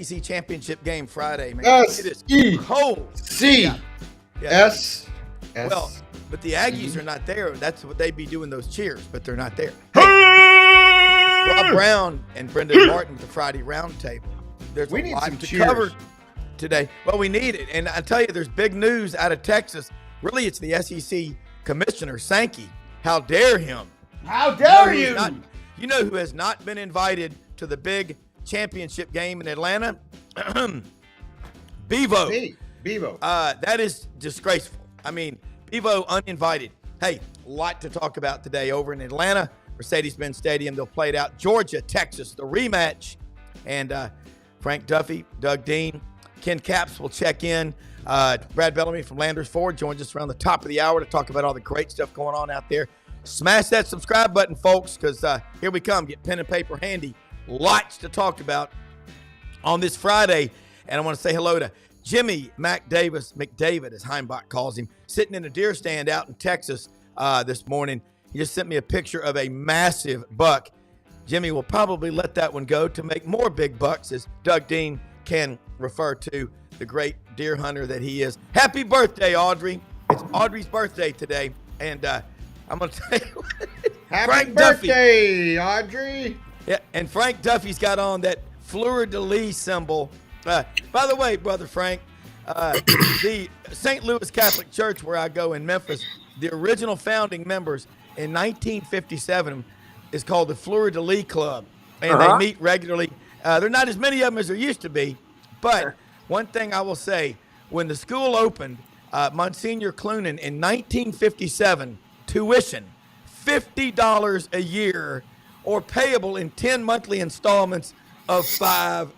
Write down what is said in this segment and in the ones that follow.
SEC championship game Friday, man. S It is E cold. C Yeah. S S. Well, but the Aggies are not there. That's what they'd be doing, those cheers, but they're not there. Rob Brown and Brendan Martin with the Friday Roundtable. There's We a need lot some to cheers. cover today. Well, we need it. And I tell you, there's big news out of Texas. Really, it's the SEC commissioner, Sankey. How dare him? How dare you? You know who has not been invited to the big championship game in Atlanta? Bevo. Me, Bevo. That is disgraceful. I mean, Bevo uninvited. Hey, a lot to talk about today over in Atlanta, Mercedes-Benz Stadium. They'll play it out. Georgia, Texas, the rematch. And Frank Duffy, Doug Dean, Ken Capps will check in. Brad Bellamy from Landers Ford joins us around the top of the hour to talk about all the great stuff going on out there. Smash that subscribe button, folks, because here we come. Get pen and paper handy. Lots to talk about on this Friday. And I want to say hello to Jimmy McDavid, as Heimbach calls him, sitting in a deer stand out in Texas this morning. He just sent me a picture of a massive buck. Jimmy will probably let that one go to make more big bucks, as Doug Dean can refer to the great deer hunter that he is. Happy birthday, Audrey. It's Audrey's birthday today. And I'm going to tell you what, Happy Frank birthday, Audrey. Yeah, and Frank Duffy's got on that fleur-de-lis symbol. By the way, Brother Frank, the St. Louis Catholic Church where I go in Memphis, the original founding members in 1957 is called the Fleur-de-Lis Club, and they meet regularly. There are not as many of them as there used to be, but one thing I will say, when the school opened, Monsignor Clunan in 1957, tuition, $50 a year, or payable in 10 monthly installments of $5.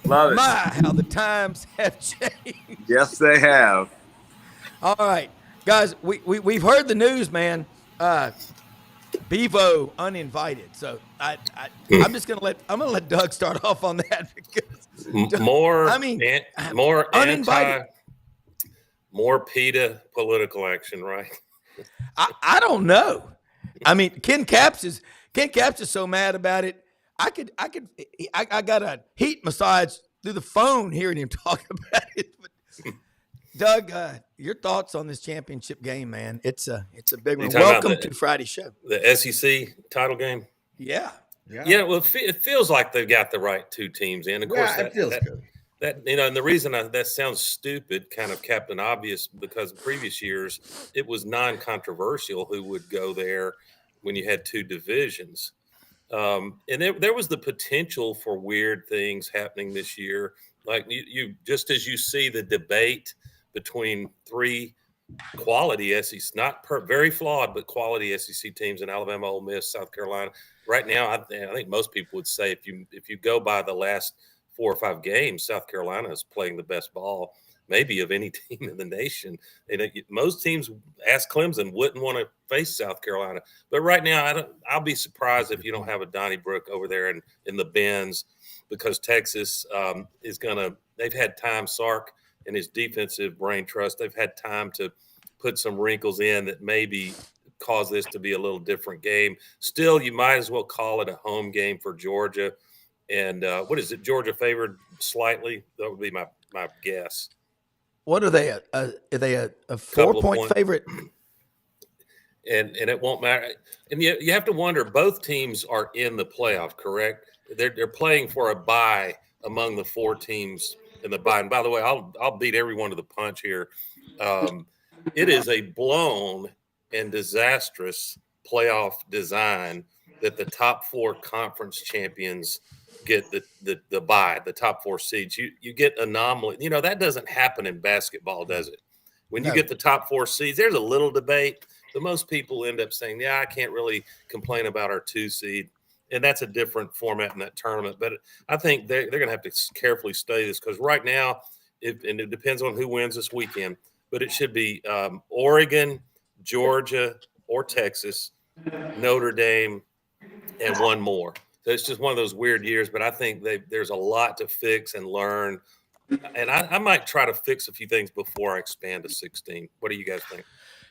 Love it. My, how the times have changed. Yes, they have. All right, guys, we've heard the news, man. Bevo uninvited, so I'm just gonna let Doug start off on that because more uninvited. More PETA political action, right? I don't know. I mean, Ken Capps is so mad about it. I got a heat massage through the phone hearing him talk about it. But Doug, your thoughts on this championship game, man? It's a big one. Welcome to Friday's show. The SEC title game. Yeah. Well, it feels like they've got the right two teams in. Of course, it feels good. That and the reason that sounds stupid, kind of Captain Obvious, because in previous years it was non-controversial who would go there when you had two divisions, and there was the potential for weird things happening this year. Like you just as you see the debate between three quality SEC, very flawed, but quality SEC teams in Alabama, Ole Miss, South Carolina. Right now, I think most people would say if you go by the last 4 or 5 games, South Carolina is playing the best ball, maybe of any team in the nation. And most teams, ask Clemson, wouldn't want to face South Carolina. But right now, I'll be surprised if you don't have a Donnybrook over there in the Benz, because Texas is going to – they've had time, Sark and his defensive brain trust, they've had time to put some wrinkles in that maybe cause this to be a little different game. Still, you might as well call it a home game for Georgia. And what is it? Georgia favored slightly? That would be my guess. What are they? Are they a 4-point favorite? And it won't matter. And you have to wonder. Both teams are in the playoff, correct? They're playing for a bye among the 4 teams in the bye. And by the way, I'll beat everyone to the punch here. It is a blown and disastrous playoff design that the top 4 conference champions get the bye, the top 4 seeds. You get anomaly. That doesn't happen in basketball, does it? When you get the top 4 seeds, there's a little debate, but most people end up saying, yeah, I can't really complain about our 2 seed. And that's a different format in that tournament. But I think they're going to have to carefully study this, because right now, and it depends on who wins this weekend, but it should be Oregon, Georgia, or Texas, Notre Dame, and one more. So it's just one of those weird years, but I think there's a lot to fix and learn. And I might try to fix a few things before I expand to 16. What do you guys think?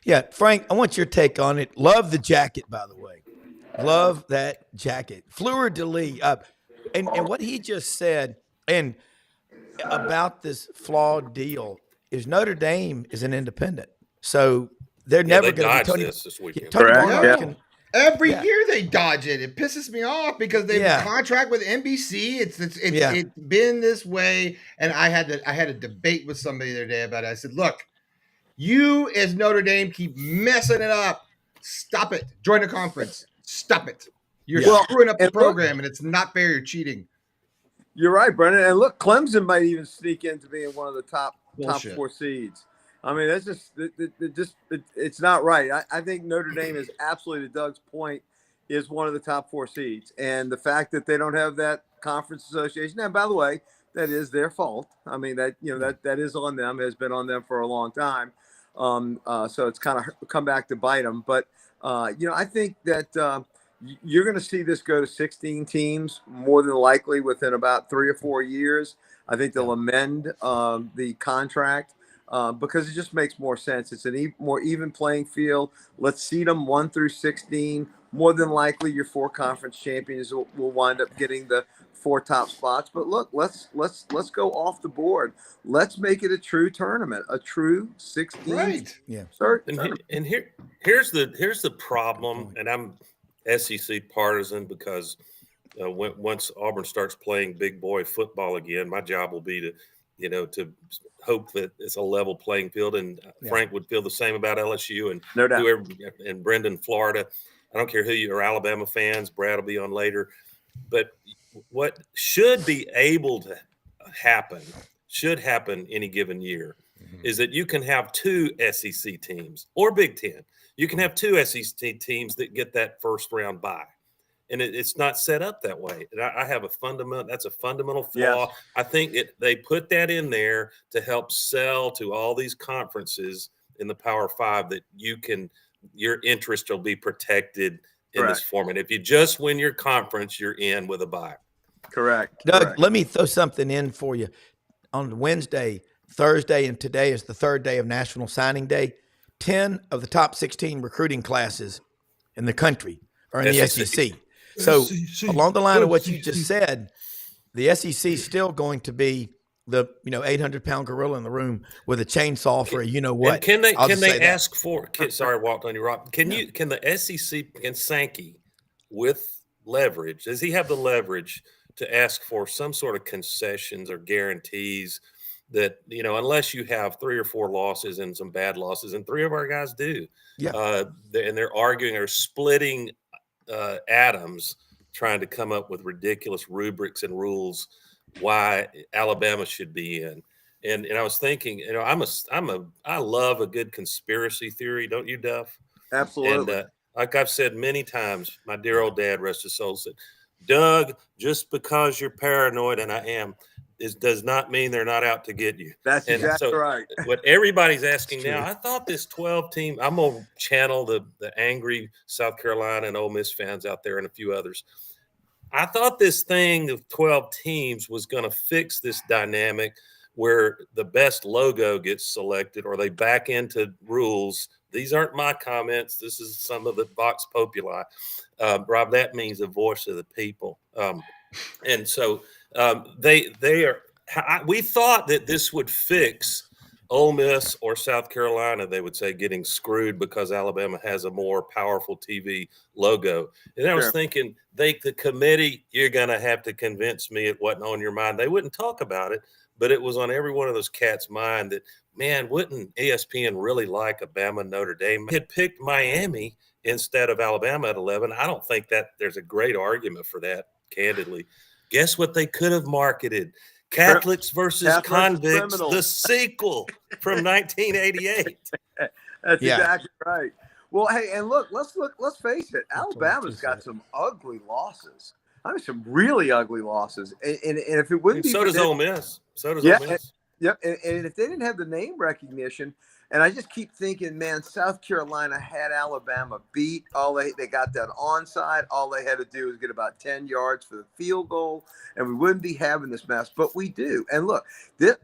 Yeah, Frank, I want your take on it. Love the jacket, by the way. Love that jacket. Fleur de lis. And what he just said, And about this flawed deal is Notre Dame is an independent, so they're never they going to be dodged this weekend. Tony Correct, Barnard yeah. can. Every Yeah. year they dodge it. It pisses me off because they contract with NBC. It's been this way. And I had a debate with somebody the other day about it. I said, look, you as Notre Dame keep messing it up. Stop it. Join the conference. Stop it. You're screwing up the program, and it's not fair. You're cheating. You're right, Brendan. And look, Clemson might even sneak into being one of the top Bullshit. 4 seeds. I mean, that's it's not right. I think Notre Dame is absolutely, to Doug's point, is one of the top 4 seeds. And the fact that they don't have that conference association, and by the way, that is their fault. I mean, that is on them, has been on them for a long time. So it's kind of come back to bite them. But, I think that you're going to see this go to 16 teams more than likely within about 3 or 4 years. I think they'll amend the contract because it just makes more sense. It's a more even playing field. Let's seed them 1 through 16. More than likely, your 4 conference champions will wind up getting the 4 top spots. But look, let's go off the board. Let's make it a true tournament, a true 16. Right. Yeah. And here's the problem, and I'm SEC partisan because once Auburn starts playing big boy football again, my job will be to hope that it's a level playing field. And Frank would feel the same about LSU and no doubt. whoever, and Brendan, Florida. I don't care who you are, Alabama fans. Brad will be on later. But what should be able to happen any given year is that you can have 2 SEC teams or Big Ten. You can have 2 SEC teams that get that first round bye. And it's not set up that way. And I have that's a fundamental flaw. Yes. I think they put that in there to help sell to all these conferences in the Power 5 that your interest will be protected in this format. If you just win your conference, you're in with a bye. Correct. Doug, let me throw something in for you. On Wednesday, Thursday, and today is the 3rd day of National Signing Day. 10 of the top 16 recruiting classes in the country are in the SEC. So along the line of what you just said, the SEC is still going to be the 800-pound gorilla in the room with a chainsaw for a what. And can they ask for? Sorry, I walked on you, Rob. Can the SEC, can Sankey with leverage? Does he have the leverage to ask for some sort of concessions or guarantees that unless you have 3 or 4 losses and some bad losses, and 3 of our guys do, and they're arguing or splitting atoms, trying to come up with ridiculous rubrics and rules why Alabama should be in. And I was thinking, I love a good conspiracy theory, don't you, Duff? Absolutely. And like I've said many times, my dear old dad, rest his soul, said, Doug, just because you're paranoid, and I am, does not mean they're not out to get you. That's exactly right. What everybody's asking now, I thought this 12 team, I'm going to channel the angry South Carolina and Ole Miss fans out there and a few others. I thought this thing of 12 teams was going to fix this dynamic where the best logo gets selected or they back into rules. These aren't my comments. This is some of the Vox Populi. Rob, that means the voice of the people. And so they are. We thought that this would fix Ole Miss or South Carolina. They would say getting screwed because Alabama has a more powerful TV logo. And I was thinking, the committee, you're going to have to convince me it wasn't on your mind. They wouldn't talk about it, but it was on every one of those cats' mind that, man, wouldn't ESPN really like Bama Notre Dame? Had picked Miami instead of Alabama at 11. I don't think that there's a great argument for that, candidly. Guess what they could have marketed? Catholics versus Convicts, the sequel from 1988. That's exactly right. Well, hey, and let's face it. Alabama's got some ugly losses. I mean, some really ugly losses. And if it wouldn't be so does Ole Miss. So does Ole Miss. Yep. And if they didn't have the name recognition, and I just keep thinking, man, South Carolina had Alabama beat. They got that onside. All they had to do was get about 10 yards for the field goal, and we wouldn't be having this mess. But we do. And look,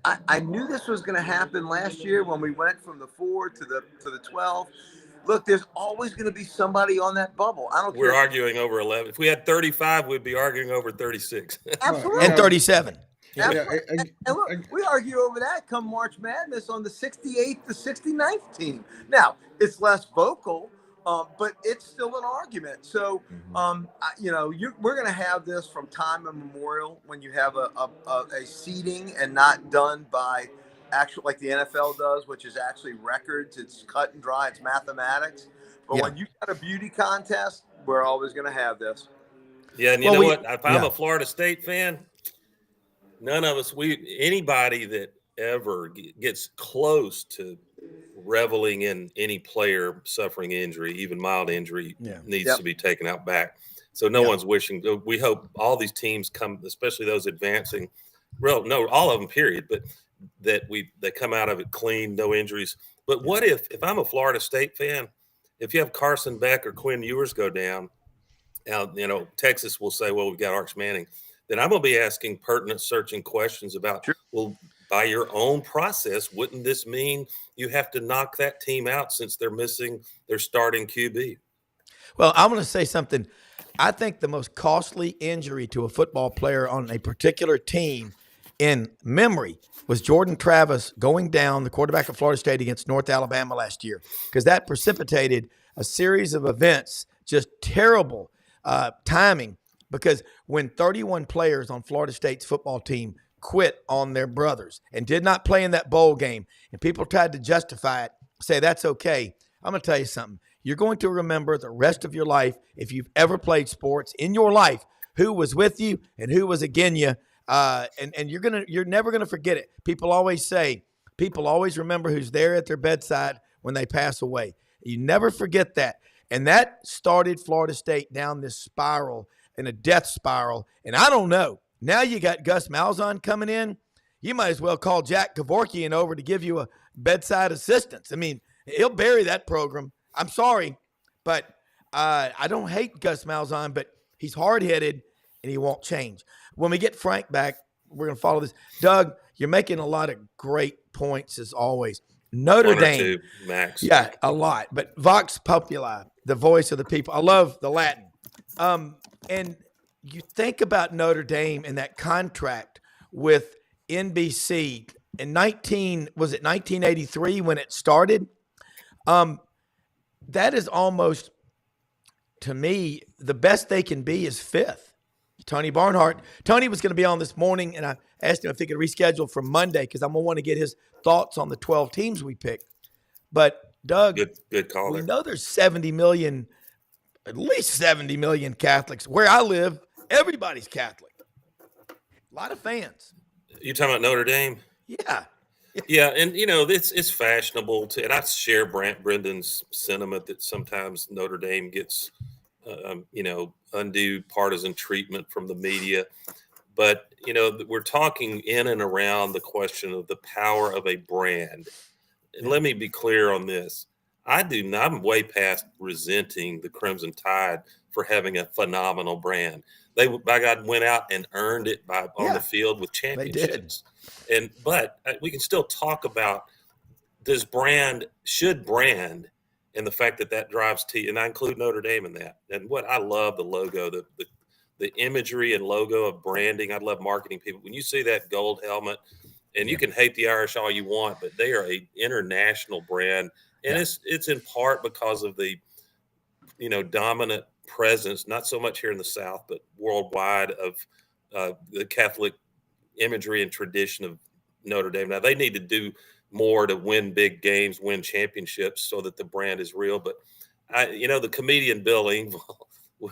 I knew this was going to happen last year when we went from the 4 to the 12. Look, there's always going to be somebody on that bubble. I don't care. We're arguing over 11. If we had 35, we'd be arguing over 36. Absolutely. And 37. And look, we argue over that come March Madness on the 68th to 69th team. Now, it's less vocal, but it's still an argument. So, we're going to have this from time immemorial when you have a seeding and not done by actual, like the NFL does, which is actually records. It's cut and dry. It's mathematics. But when you got a beauty contest, we're always going to have this. Yeah, and you know what? If I'm a Florida State fan, none of us, anybody that ever gets close to reveling in any player suffering injury, even mild injury, needs to be taken out back. So no one's wishing. We hope all these teams come, especially those advancing. Well, no, all of them, period. But that they come out of it clean, no injuries. But what if I'm a Florida State fan, if you have Carson Beck or Quinn Ewers go down, now, Texas will say, well, we've got Arch Manning. Then I'm going to be asking pertinent, searching questions about, well, by your own process, wouldn't this mean you have to knock that team out since they're missing their starting QB? Well, I'm going to say something. I think the most costly injury to a football player on a particular team in memory was Jordan Travis going down, the quarterback of Florida State, against North Alabama last year, because that precipitated a series of events, just terrible timing, because when 31 players on Florida State's football team quit on their brothers and did not play in that bowl game, and people tried to justify it, say that's okay, I'm going to tell you something. You're going to remember the rest of your life, if you've ever played sports in your life, who was with you and who was against you, and you're never gonna forget it. People always remember who's there at their bedside when they pass away. You never forget that. And that started Florida State down this spiral, in a death spiral. And I don't know. Now you got Gus Malzahn coming in. You might as well call Jack Kevorkian over to give you a bedside assistance. I mean, he'll bury that program. I'm sorry, but I don't hate Gus Malzahn, but he's hard-headed and he won't change. When we get Frank back, we're going to follow this. Doug, you're making a lot of great points as always. Notre Dame. Two, max. Yeah, a lot. But Vox Populi, the voice of the people. I love the Latin. And you think about Notre Dame and that contract with NBC in 1983 when it started? That is almost, to me, the best they can be is fifth. Tony Barnhart. Tony was going to be on this morning, and I asked him if he could reschedule for Monday because I'm going to want to get his thoughts on the 12 teams we picked. But, Doug, good call. We know there's 70 million, at least 70 million Catholics. Where I live, everybody's Catholic. A lot of fans. You talking about Notre Dame? Yeah. Yeah, and it's fashionable to, and I share Brendan's sentiment that sometimes Notre Dame gets, undue partisan treatment from the media. But we're talking in and around the question of the power of a brand. And let me be clear on this: I'm way past resenting the Crimson Tide for having a phenomenal brand. They, by God, went out and earned it on the field with championships. But we can still talk about should brand, and the fact that drives and I include Notre Dame in that. And what I love the logo, the imagery and logo of branding. I love marketing people. When you see that gold helmet, and you can hate the Irish all you want, but they are a international brand, and it's in part because of the dominant presence, not so much here in the South, but worldwide, of the Catholic imagery and tradition of Notre Dame. Now they need to do more to win big games, win championships, so that the brand is real. But the comedian Bill Engvall,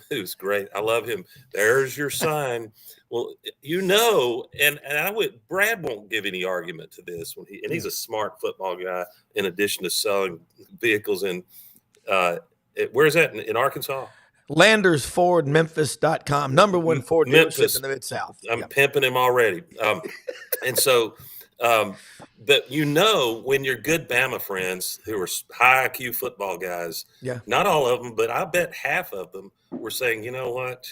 who's great, I love him. There's your sign. Well, and Brad won't give any argument to this he's a smart football guy. In addition to selling vehicles in, where is that in Arkansas? LandersFordMemphis.com, number one Ford dealership in the Mid-South. I'm pimping him already. And so, but when you're good Bama friends who are high IQ football guys, not all of them, but I bet half of them were saying, you know what,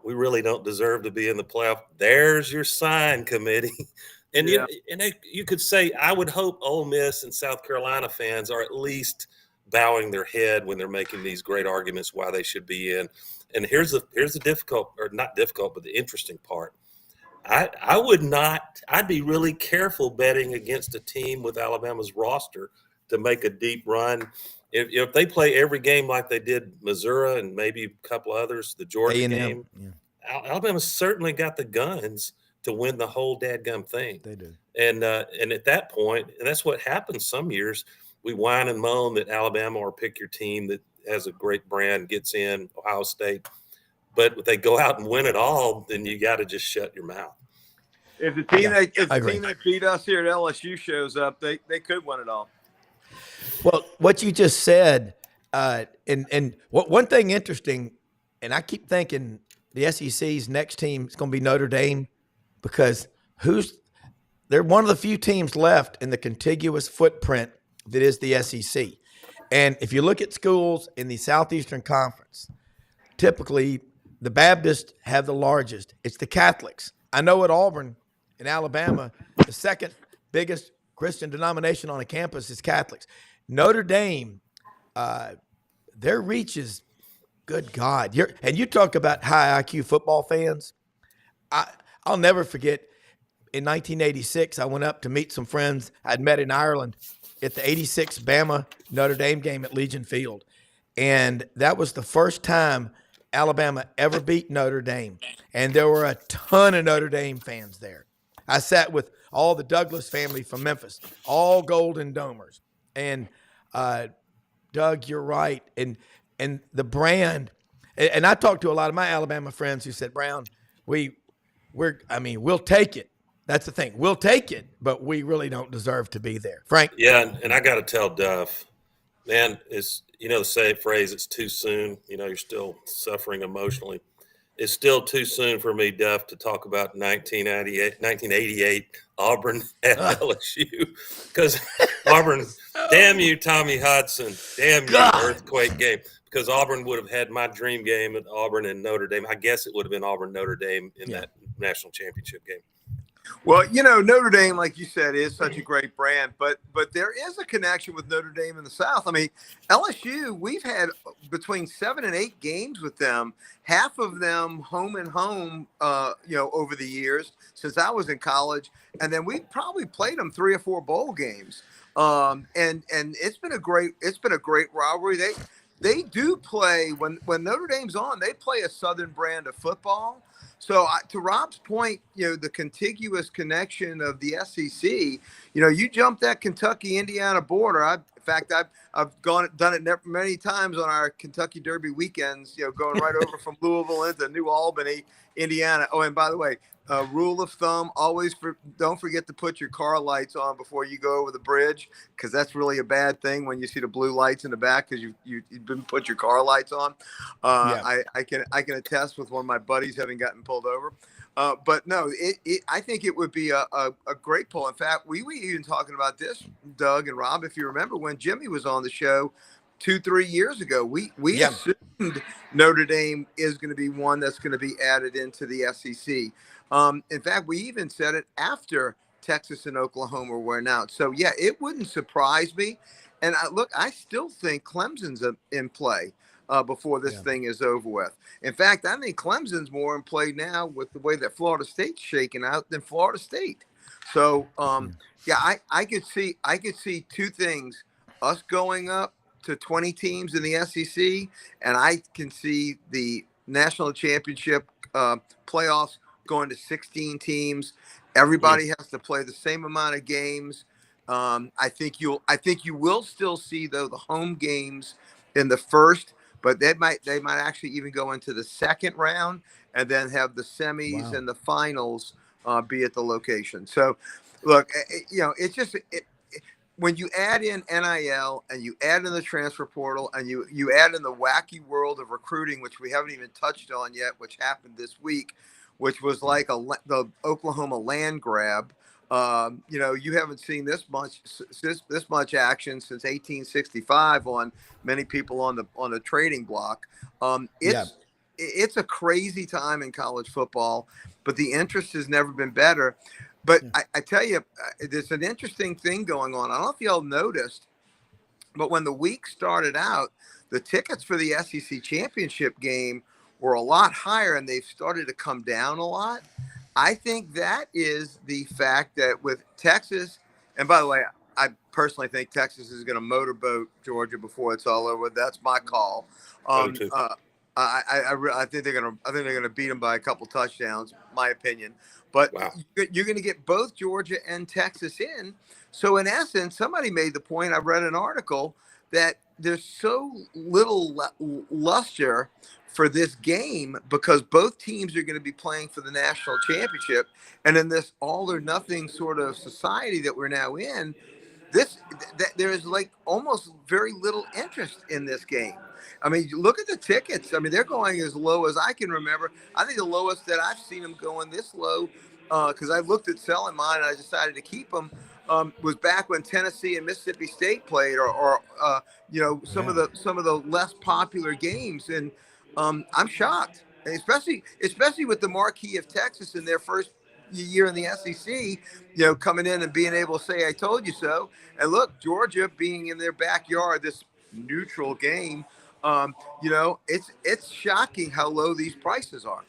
we really don't deserve to be in the playoff. There's your sign, committee. And you could say, I would hope Ole Miss and South Carolina fans are at least bowing their head when they're making these great arguments why they should be in. And here's the difficult, or not difficult, but the interesting part. I would not. I'd be really careful betting against a team with Alabama's roster to make a deep run. If they play every game like they did Missouri and maybe a couple others, the Georgia A&M, game, Alabama's certainly got the guns to win the whole dadgum thing. They do. And at that point, and that's what happens some years, we whine and moan that Alabama or pick your team that has a great brand gets in, Ohio State. But if they go out and win it all, then you got to just shut your mouth. If the team that beat us here at LSU shows up, they could win it all. Well, what you just said, and one thing interesting, and I keep thinking the SEC's next team is going to be Notre Dame, because they're one of the few teams left in the contiguous footprint that is the SEC. And if you look at schools in the Southeastern Conference, typically the Baptists have the largest. It's the Catholics. I know at Auburn in Alabama, the second biggest Christian denomination on a campus is Catholics. Notre Dame, their reach is, good God. You talk about high IQ football fans. I'll never forget, in 1986, I went up to meet some friends I'd met in Ireland at the 86 Bama Notre Dame game at Legion Field. And that was the first time Alabama ever beat Notre Dame. And there were a ton of Notre Dame fans there. I sat with all the Douglas family from Memphis, all Golden Domers. And Doug, you're right. And the brand, and I talked to a lot of my Alabama friends who said, Brown, we'll take it. That's the thing. We'll take it, but we really don't deserve to be there. Frank? Yeah, and I got to tell Duff, man, it's, the phrase, it's too soon. You're still suffering emotionally. It's still too soon for me, Duff, to talk about 1988 Auburn at LSU. Because Auburn, damn you, Tommy Hudson, damn you, earthquake game. Because Auburn would have had my dream game at Auburn and Notre Dame. I guess it would have been Auburn-Notre Dame in that national championship game. Well, Notre Dame, like you said, is such a great brand, but there is a connection with Notre Dame in the South. I mean, LSU, we've had between 7 and 8 games with them, half of them home and home, over the years since I was in college, and then we probably played them 3 or 4 bowl games. And it's been a great rivalry. They do play when Notre Dame's on, they play a Southern brand of football. So to Rob's point, the contiguous connection of the SEC, you jump that Kentucky-Indiana border. I've done it many times on our Kentucky Derby weekends, going right over from Louisville into New Albany, Indiana. Oh, and by the way, rule of thumb, don't forget to put your car lights on before you go over the bridge, because that's really a bad thing when you see the blue lights in the back because you didn't put your car lights on. I can attest with one of my buddies having gotten pulled over. But no, I think it would be a great pull. In fact, we were even talking about this, Doug and Rob, if you remember when Jimmy was on the show 2-3 years ago, we assumed Notre Dame is going to be one that's going to be added into the SEC. In fact, we even said it after Texas and Oklahoma were announced. So, yeah, it wouldn't surprise me. And I still think Clemson's in play before this thing is over with. In fact, I think Clemson's more in play now with the way that Florida State's shaking out than Florida State. So, I could see 2 things: us going up to 20 teams in the SEC, and I can see the national championship playoffs going to 16 teams. Everybody has to play the same amount of games. I think you will still see, though, the home games in the first, but they might actually even go into the second round and then have the semis and the finals be at the location. So, look, it's just when you add in NIL and you add in the transfer portal and you add in the wacky world of recruiting, which we haven't even touched on yet, which happened this week, which was like the Oklahoma land grab. You haven't seen this much action since 1865 on many people on the trading block. It's a crazy time in college football, but the interest has never been better. But I tell you, there's an interesting thing going on. I don't know if y'all noticed, but when the week started out, the tickets for the SEC championship game were a lot higher, and they've started to come down a lot. I think that is the fact that with Texas, and by the way, I personally think Texas is going to motorboat Georgia before it's all over. That's my call. So too. I think they're going to beat them by a couple touchdowns, my opinion. But Wow. you're going to get both Georgia and Texas in. So in essence, somebody made the point. I read an article that there's so little luster for this game because both teams are going to be playing for the national championship, and in this all or nothing sort of society that we're now in, there is like almost very little interest in this game. I mean, you look at the tickets. I mean, they're going as low as I can remember. I think the lowest that I've seen them going this low, because I looked at selling mine and I decided to keep them, was back when Tennessee and Mississippi State played, or some of the less popular games. And I'm shocked, especially with the marquee of Texas in their first year in the SEC, coming in and being able to say, "I told you so." And look, Georgia being in their backyard, this neutral game, it's shocking how low these prices are.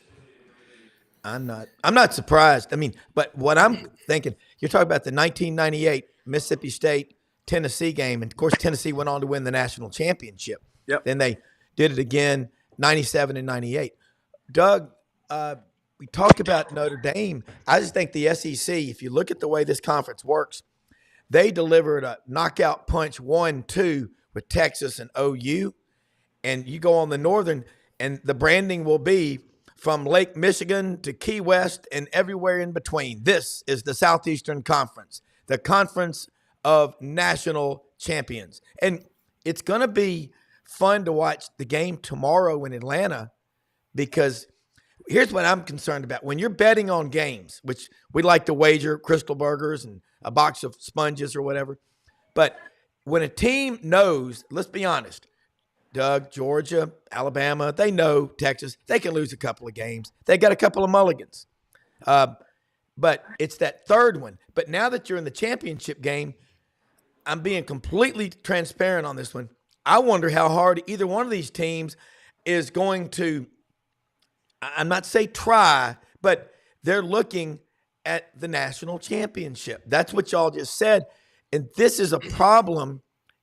I'm not surprised. I mean, but what I'm thinking, you're talking about the 1998 Mississippi State Tennessee game, and of course Tennessee went on to win the national championship. Yep. Then they did it again, 97 and 98. Doug, we talk about Notre Dame. I just think the SEC, if you look at the way this conference works, they delivered a knockout punch 1-2 with Texas and OU, and you go on the northern, and the branding will be from Lake Michigan to Key West and everywhere in between. This is the Southeastern Conference, the conference of national champions. And it's going to be fun to watch the game tomorrow in Atlanta, because here's what I'm concerned about. When you're betting on games, which we like to wager Crystal Burgers and a box of sponges or whatever, but when a team knows, let's be honest, Doug, Georgia, Alabama, they know Texas, they can lose a couple of games. They got a couple of mulligans. But it's that third one. But now that you're in the championship game, I'm being completely transparent on this one. I wonder how hard either one of these teams is going to, I'm not say try, but they're looking at the national championship. That's what y'all just said. And this is a problem,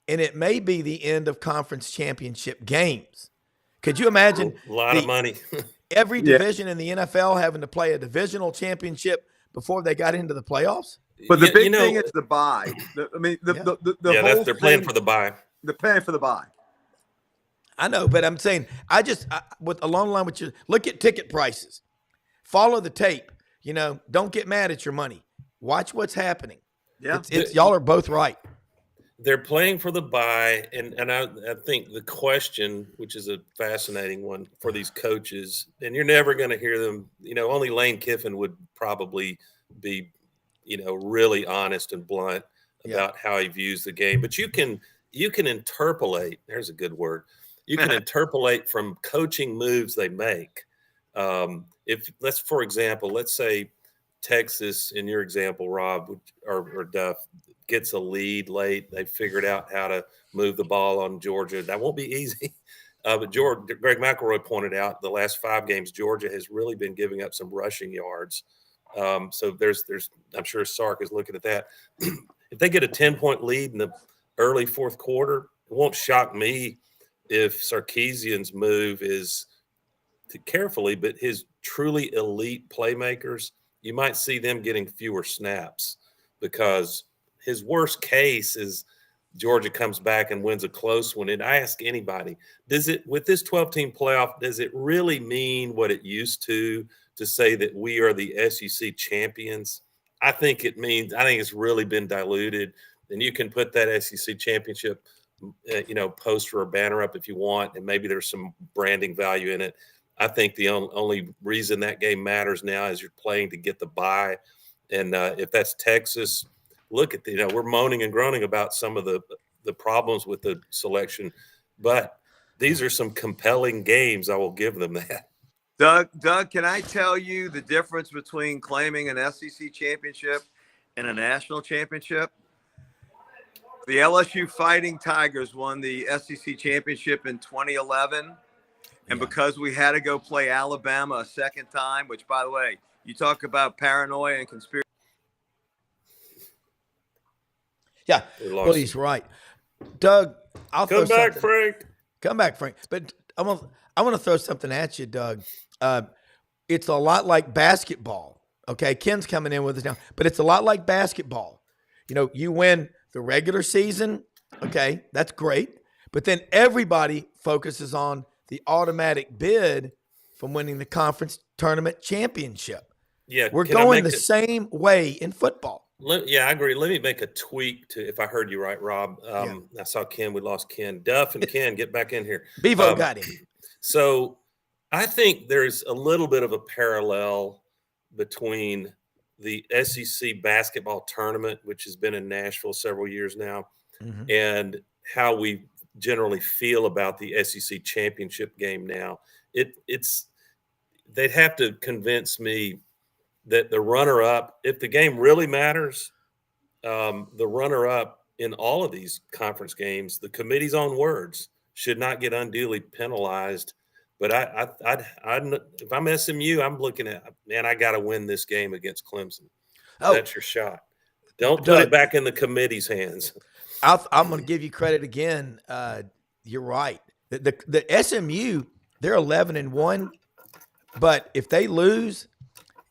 and it may be the end of conference championship games. Could you imagine a lot of money? Every division in the NFL having to play a divisional championship before they got into the playoffs? But the big thing is the bye. They're playing for the bye. They're paying for the bye. I know, but I'm saying, with along the line with you, look at ticket prices. Follow the tape. Don't get mad at your money. Watch what's happening. Yeah, y'all are both right. They're playing for the bye, and I think the question, which is a fascinating one for these coaches, and you're never going to hear them. Only Lane Kiffin would probably be, really honest and blunt about how he views the game. But you can interpolate. There's a good word. You can interpolate from coaching moves they make. For example, let's say Texas, in your example, Rob or Duff, gets a lead late. They figured out how to move the ball on Georgia. That won't be easy. But Greg McElroy pointed out the last 5 games, Georgia has really been giving up some rushing yards. So there's I'm sure Sark is looking at that. If they get a 10-point lead in the early fourth quarter, it won't shock me if Sarkisian's move is carefully, but his truly elite playmakers, you might see them getting fewer snaps, because his worst case is Georgia comes back and wins a close one. And I ask anybody, with this 12-team playoff, does it really mean what it used to say that we are the SEC champions? I think it's really been diluted. And you can put that SEC championship, poster or banner up if you want, and maybe there's some branding value in it. I think the only reason that game matters now is you're playing to get the bye. And if that's Texas, look at we're moaning and groaning about some of the problems with the selection, but these are some compelling games. I will give them that. Doug, can I tell you the difference between claiming an SEC championship and a national championship? The LSU Fighting Tigers won the SEC championship in 2011. And because we had to go play Alabama a second time, which, by the way, You talk about paranoia and conspiracy. Yeah, well, he's right. Doug, I'll come throw back, something. Frank. Come back, Frank. But I want to throw something at you, Doug. It's a lot like basketball. Okay, Ken's coming in with us now, but it's a lot like basketball. You know, you win the regular season. Okay, that's great. But then everybody focuses on the automatic bid from winning the conference tournament championship. Yeah, we're going the same way in football. Yeah, I agree. Let me make a tweak to, if I heard you right, Rob. I saw Ken. We lost Ken. Duff and Ken, get back in here. Bevo got him. So I think there's a little bit of a parallel between the SEC basketball tournament, which has been in Nashville several years now, and how we generally feel about the SEC championship game now. They'd have to convince me that the runner-up, if the game really matters, the runner-up in all of these conference games, the committee's own words, should not get unduly penalized. But if I'm SMU, I'm looking at, man, I got to win this game against Clemson. That's your shot. Don't put it back in the committee's hands. I'm going to give you credit again. You're right. The SMU, they're 11-1, but if they lose,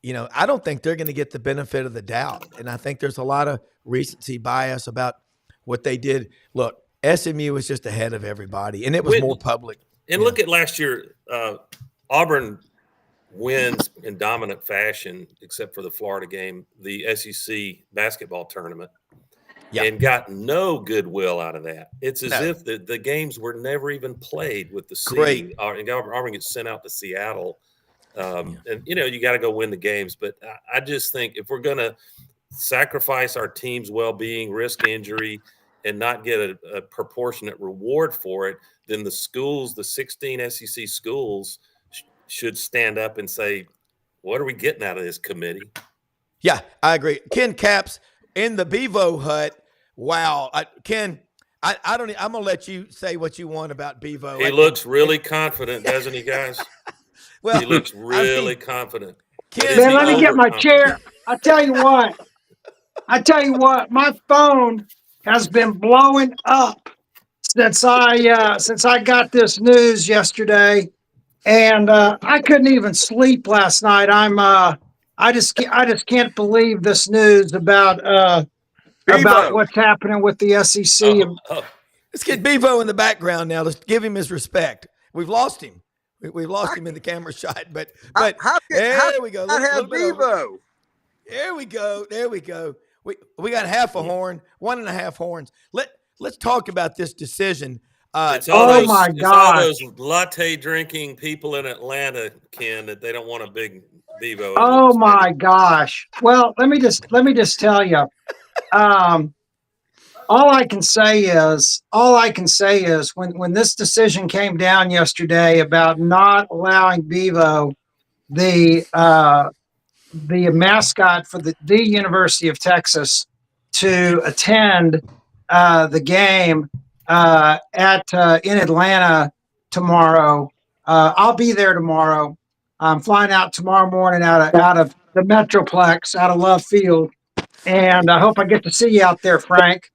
you know, I don't think they're going to get the benefit of the doubt. And I think there's a lot of recency bias about what they did. Look, SMU was just ahead of everybody, and it was more public. And look at last year. Auburn wins in dominant fashion, except for the Florida game, the SEC basketball tournament, and got no goodwill out of that. It's as if the games were never even played with the seed. Auburn gets sent out to Seattle. And, you know, you got to go win the games. But I just think if we're going to sacrifice our team's well-being, risk injury, and not get a proportionate reward for it, then the schools, the 16 SEC schools, should stand up and say, what are we getting out of this committee? Yeah, I agree. Ken Capps in the Bevo hut. Wow. Ken, I'm going to let you say what you want about Bevo. He looks really confident, doesn't he, guys? Well, he looks really confident. Man, let me get my chair. I tell you what, my phone has been blowing up since I got this news yesterday, and I couldn't even sleep last night. I just can't believe this news about what's happening with the SEC. Let's get Bevo in the background now. Let's give him his respect. We've lost him. We've lost him in the camera shot, but there we go. Bevo. There we go. We got half a horn, 1.5 horns. Let's talk about this decision. My God! It's all those latte drinking people in Atlanta, Ken, that they don't want a big Bevo. Oh my gosh! Well, let me just tell you. All I can say is when this decision came down yesterday about not allowing Bevo, the mascot for the University of Texas, to attend the game in Atlanta tomorrow. I'll be there tomorrow. I'm flying out tomorrow morning out of the Metroplex, out of Love Field, and I hope I get to see you out there, Frank.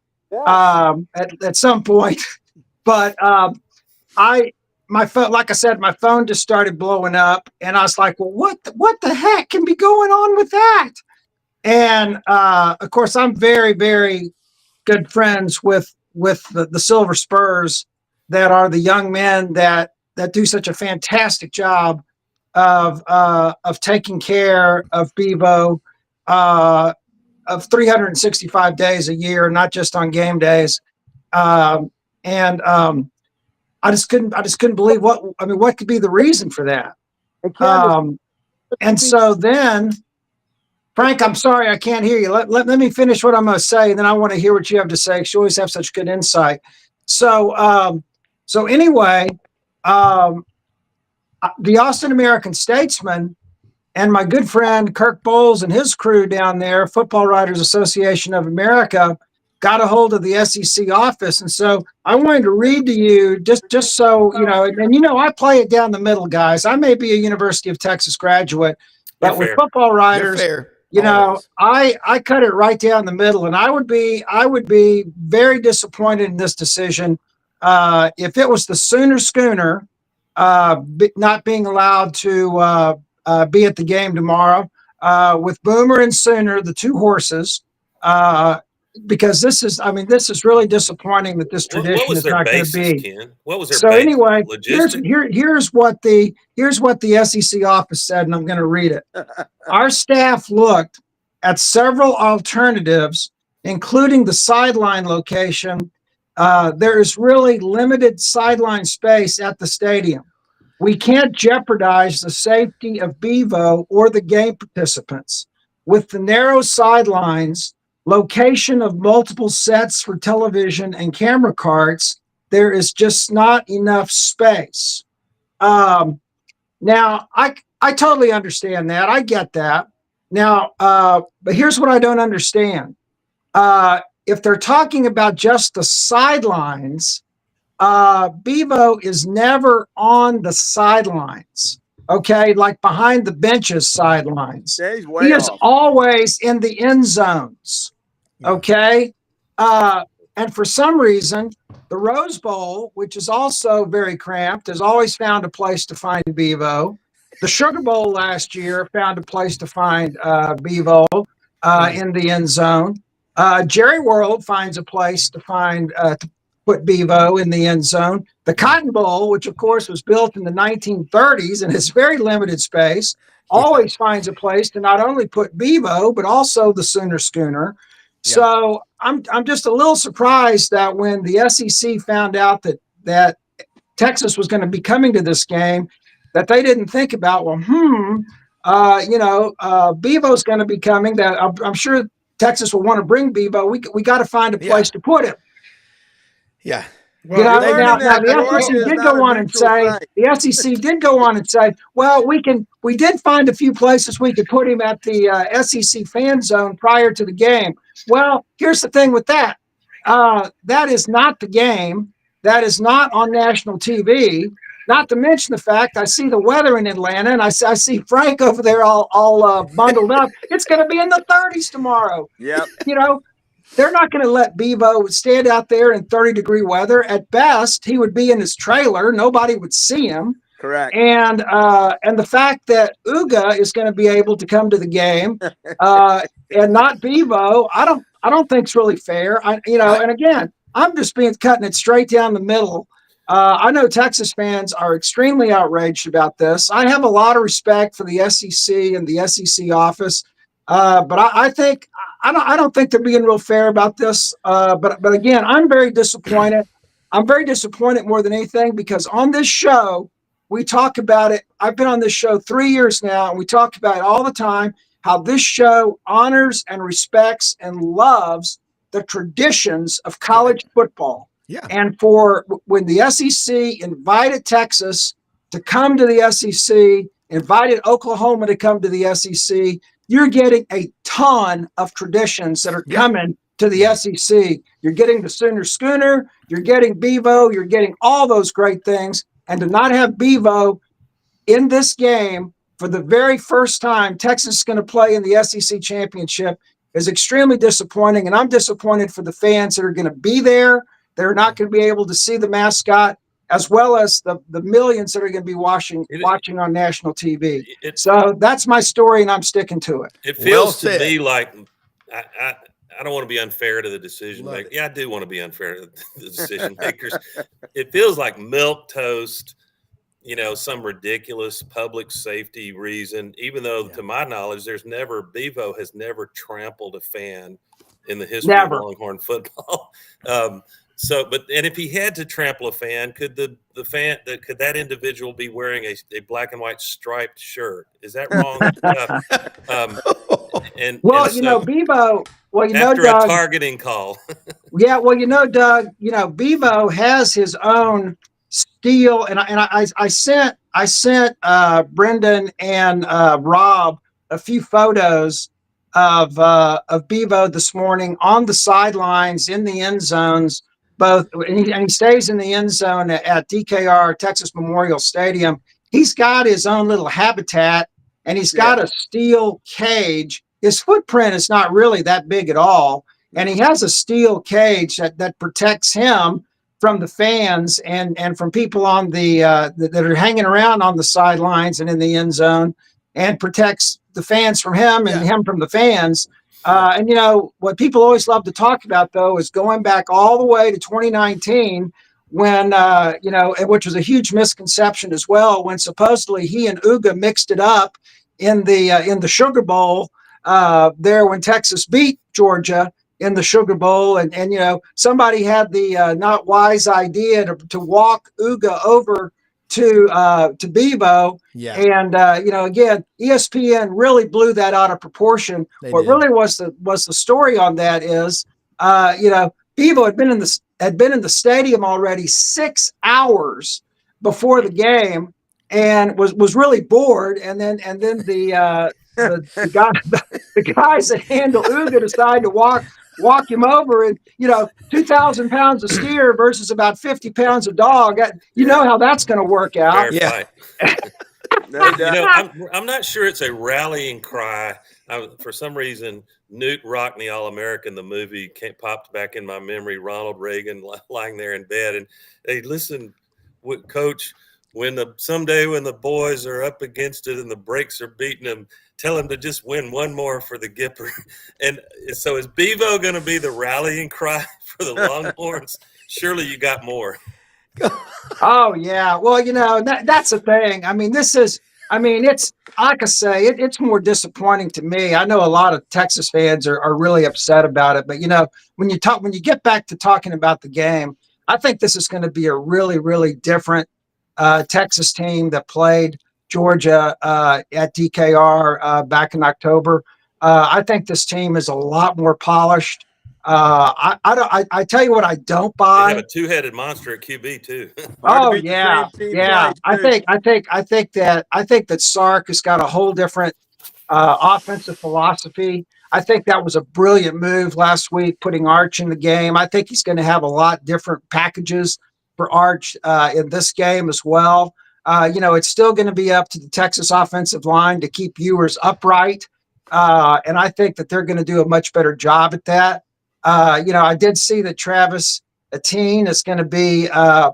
At some point, but my phone, like I said, my phone just started blowing up, and I was like, well, what the heck can be going on with that? And of course, I'm very, very good friends with the Silver Spurs, that are the young men that do such a fantastic job of taking care of Bevo. Of 365 days a year, not just on game days, and I just couldn't believe what could be the reason for that. And so then, Frank, I'm sorry I can't hear you. Let me finish what I'm going to say, and then I want to hear what you have to say. 'Cause you always have such good insight. So anyway, the Austin American Statesman and my good friend Kirk Bowles and his crew down there, Football Writers Association of America, got a hold of the SEC office. And so I wanted to read to you just so, you know, and I play it down the middle, guys. I may be a University of Texas graduate, But with football writers, you know, I cut it right down the middle, and I would be very disappointed in this decision if it was the Sooner Schooner not being allowed to be at the game tomorrow with Boomer and Sooner, the two horses. Because this is really disappointing that this tradition is not going to be. Ken? What was their so basis? Anyway, here's what the SEC office said, and I'm going to read it. Our staff looked at several alternatives, including the sideline location. There is really limited sideline space at the stadium. We can't jeopardize the safety of Bevo or the game participants. With the narrow sidelines, location of multiple sets for television and camera carts, there is just not enough space. Now, I totally understand that. I get that. Now, but here's what I don't understand. If they're talking about just the sidelines, Bevo is never on the sidelines. Okay, like behind the benches sidelines. He is always in the end zones. Okay. And for some reason, the Rose Bowl, which is also very cramped, has always found a place to find Bevo. The Sugar Bowl last year found a place to find Bevo in the end zone. Jerry World finds a place to find to put Bevo in the end zone. The Cotton Bowl, which of course was built in the 1930s and has very limited space, always finds a place to not only put Bevo but also the Sooner Schooner. Yeah. So I'm just a little surprised that when the SEC found out that Texas was going to be coming to this game, that they didn't think about, Bevo's going to be coming. That I'm sure Texas will want to bring Bevo. We got to find a place to put him. Yeah. Well, the SEC did go on and say, well, we did find a few places we could put him at the SEC fan zone prior to the game. Well, here's the thing with that. That is not the game. That is not on national TV. Not to mention the fact I see the weather in Atlanta, and I see Frank over there all bundled up. It's going to be in the 30s tomorrow. Yep. You know, they're not going to let Bevo stand out there in 30-degree weather. At best, he would be in his trailer. Nobody would see him. Correct. And the fact that Uga is going to be able to come to the game and not Bevo, I don't think it's really fair. And again, I'm just cutting it straight down the middle. I know Texas fans are extremely outraged about this. I have a lot of respect for the SEC and the SEC office, but I don't think they're being real fair about this. But again, I'm very disappointed. I'm very disappointed more than anything because on this show, we talk about it. I've been on this show 3 years now, and we talk about it all the time, how this show honors and respects and loves the traditions of college football. Yeah. And for when the SEC invited Texas to come to the SEC, invited Oklahoma to come to the SEC, you're getting a ton of traditions that are coming to the SEC. You're getting the Sooner Schooner, you're getting Bevo, you're getting all those great things. And to not have Bevo in this game for the very first time Texas is going to play in the SEC championship is extremely disappointing. And I'm disappointed for the fans that are going to be there. They're not going to be able to see the mascot, as well as the millions that are going to be watching on national TV. So that's my story, and I'm sticking to it. It feels to me like I don't want to be unfair to the decision makers. Yeah, I do want to be unfair to the decision makers. It feels like milquetoast, some ridiculous public safety reason, even though to my knowledge, Bevo has never trampled a fan in the history of Longhorn football. And if he had to trample a fan, could that individual be wearing a black and white striped shirt? Is that wrong? Bevo. Well, after Doug, a targeting call. Yeah, well, Doug, Bevo has his own steel, and I sent Brendan and Rob a few photos of Bevo this morning on the sidelines in the end zones. Both, and he stays in the end zone at DKR Texas Memorial Stadium. He's got his own little habitat and he's got a steel cage. His footprint is not really that big at all, and he has a steel cage that protects him from the fans and from people on the that are hanging around on the sidelines and in the end zone, and protects the fans from him and him from the fans. And you know what people always love to talk about, though, is going back all the way to 2019 when you know, which was a huge misconception as well, when supposedly he and Uga mixed it up in the Sugar Bowl there when Texas beat Georgia in the Sugar Bowl, and you know, somebody had the not wise idea to walk Uga over to Bebo, and you know, again, ESPN really blew that out of proportion. What really was the story on that is, you know, Bebo had been in the stadium already 6 hours before the game and was really bored, and then the guys that handle Uga decided to walk him over, and you know, 2,000 pounds of steer versus about 50 pounds of dog. You know how that's going to work out. Yeah. You know, I'm not sure it's a rallying cry. For some reason, Newt Rockney, All-American, the movie, popped back in my memory. Ronald Reagan lying there in bed, and hey, listen, Coach, someday when the boys are up against it and the brakes are beating them, tell them to just win one more for the Gipper. And so is Bevo going to be the rallying cry for the Longhorns? Surely you got more. Oh yeah, well, you know, that's the thing. I mean, it's like I say, it's more disappointing to me. I know a lot of Texas fans are really upset about it, but you know, when you get back to talking about the game, I think this is going to be a really, really different Texas team that played Georgia at DKR back in October. I think this team is a lot more polished. I tell you what, I don't buy. They have a two-headed monster at QB too. Oh yeah. I think that Sark has got a whole different offensive philosophy. I think that was a brilliant move last week, putting Arch in the game. I think he's going to have a lot different packages for Arch in this game as well. You know, it's still going to be up to the Texas offensive line to keep Ewers upright, and I think that they're going to do a much better job at that. You know, I did see that Travis Etienne is going to be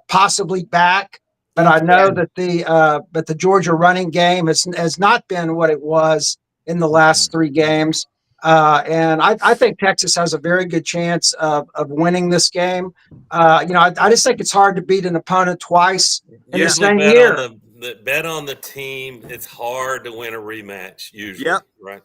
possibly back, but I know that the Georgia running game has not been what it was in the last 3 games, and I think Texas has a very good chance of winning this game. You know, I just think it's hard to beat an opponent twice in the same year. Bet on the team. It's hard to win a rematch usually. Yep. Right.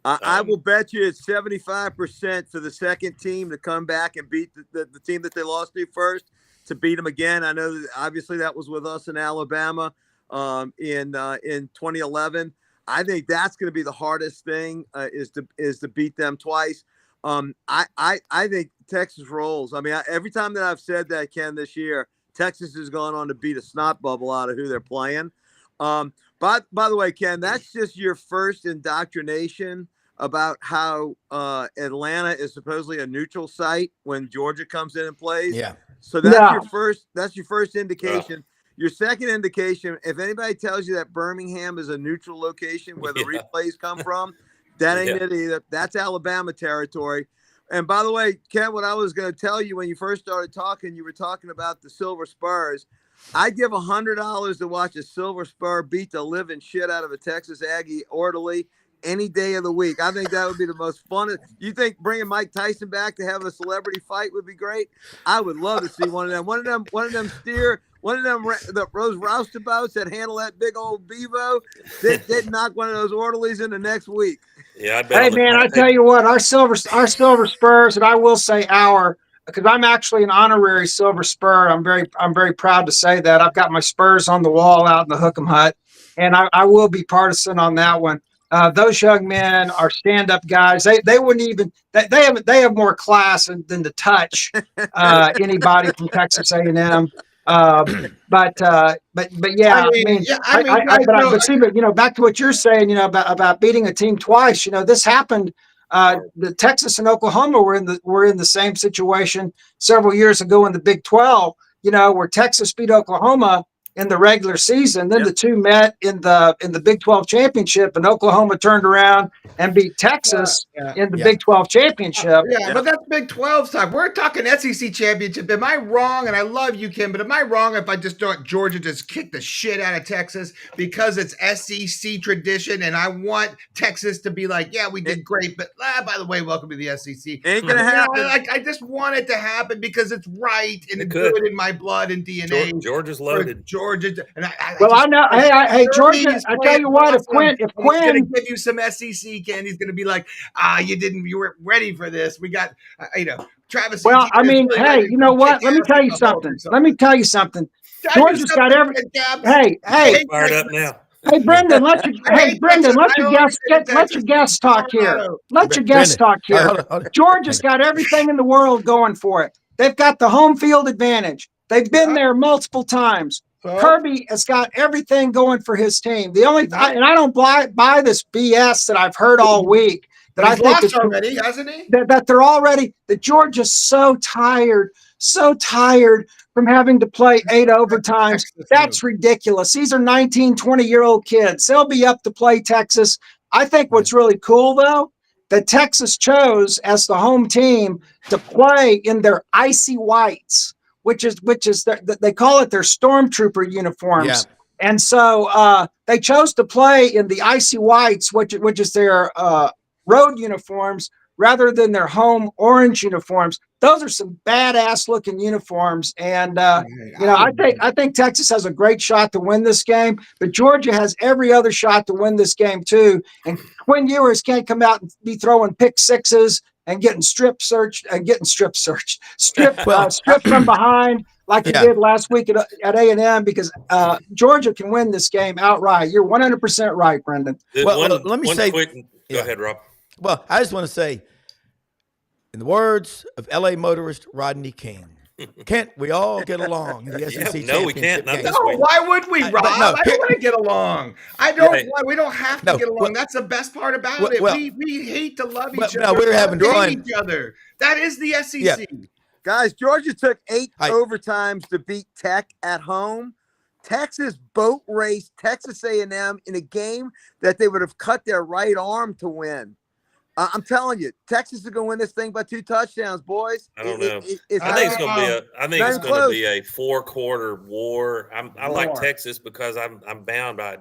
I will bet you it's 75% for the second team to come back and beat the team that they lost to first, to beat them again. I know that obviously that was with us in Alabama in 2011. I think that's going to be the hardest thing is to beat them twice. I think Texas rolls. I mean, every time that I've said that, Ken, this year, Texas has gone on to beat a snot bubble out of who they're playing. By the way, Ken, that's just your first indoctrination about how Atlanta is supposedly a neutral site when Georgia comes in and plays. Yeah. So that's your first indication. Your second indication, if anybody tells you that Birmingham is a neutral location where the replays come from, that ain't it either. That's Alabama territory. And by the way, Ken, what I was going to tell you when you first started talking, you were talking about the Silver Spurs. I'd give $100 to watch a Silver Spur beat the living shit out of a Texas Aggie orderly any day of the week. I think that would be the most fun. You think bringing Mike Tyson back to have a celebrity fight would be great? I would love to see one of them steer, those roustabouts that handle that big old Bevo. They'd knock one of those orderlies in the next week. Yeah, hey man, I tell you what, our Silver Spurs, and I will say because I'm actually an honorary Silver Spur. I'm very proud to say that. I've got my Spurs on the wall out in the Hook'em Hut, and I will be partisan on that one. Those young men are stand-up guys. They wouldn't even they have more class than to touch anybody from Texas A&M. But yeah, but you know, back to what you're saying, you know, about beating a team twice. You know, this happened. The Texas and Oklahoma were in the same situation several years ago in the Big 12. You know, where Texas beat Oklahoma in the regular season. Then the two met in the Big 12 championship, and Oklahoma turned around and beat Texas in the Big 12 championship. But that's Big 12 time. We're talking SEC championship. Am I wrong? And I love you, Kim, but am I wrong if I just thought Georgia just kicked the shit out of Texas because it's SEC tradition, and I want Texas to be like, yeah, we did great, but by the way, welcome to the SEC. Ain't gonna happen. I just want it to happen because it's right and it's good in my blood and DNA. Georgia's loaded. Georgia, and I know. Hey, Georgia. I tell you what, if Quinn going to give you some SEC, Ken, he's going to be like, you weren't ready for this. We got, Travis. Well, I mean, really, hey, you know what? Let me tell you something. Georgia's got every. Hey, fired up now. Hey, Brendan, let your guests talk here. Let your guests talk here. Georgia's got everything in the world going for it. They've got the home field advantage. They've been there multiple times. Kirby has got everything going for his team. The only and I don't buy this BS that I've heard all week. That I think lost already, hasn't he? That they're already. That Georgia's so tired from having to play 8 overtimes. That's ridiculous. These are 19, 20-year-old kids. They'll be up to play Texas. I think what's really cool, though, that Texas chose as the home team to play in their icy whites, which is they call it their stormtrooper uniforms. Yeah. And so they chose to play in the icy whites, which is their road uniforms, rather than their home orange uniforms. Those are some badass looking uniforms. And, I think Texas has a great shot to win this game, but Georgia has every other shot to win this game too. And Quinn Ewers can't come out and be throwing pick sixes and getting stripped from behind like he did last week at A&M, because Georgia can win this game outright. You're 100% right, Brendan. Let me say, go ahead, Rob. Well, I just want to say, in the words of LA motorist Rodney King, can't we all get along in the SEC No, we can't. Not this week. Why would we, Rob? I don't want to get along. We don't have to get along. Well, that's the best part about it. We hate to love each other. No, we're having to run each other. That is the SEC. Yeah. Guys, Georgia took 8 overtimes to beat Tech at home. Texas boat raced Texas A&M in a game that they would have cut their right arm to win. I'm telling you, Texas is going to win this thing by 2 touchdowns, boys. I don't know. I think it's going to be a 4-quarter war. I like Texas because I'm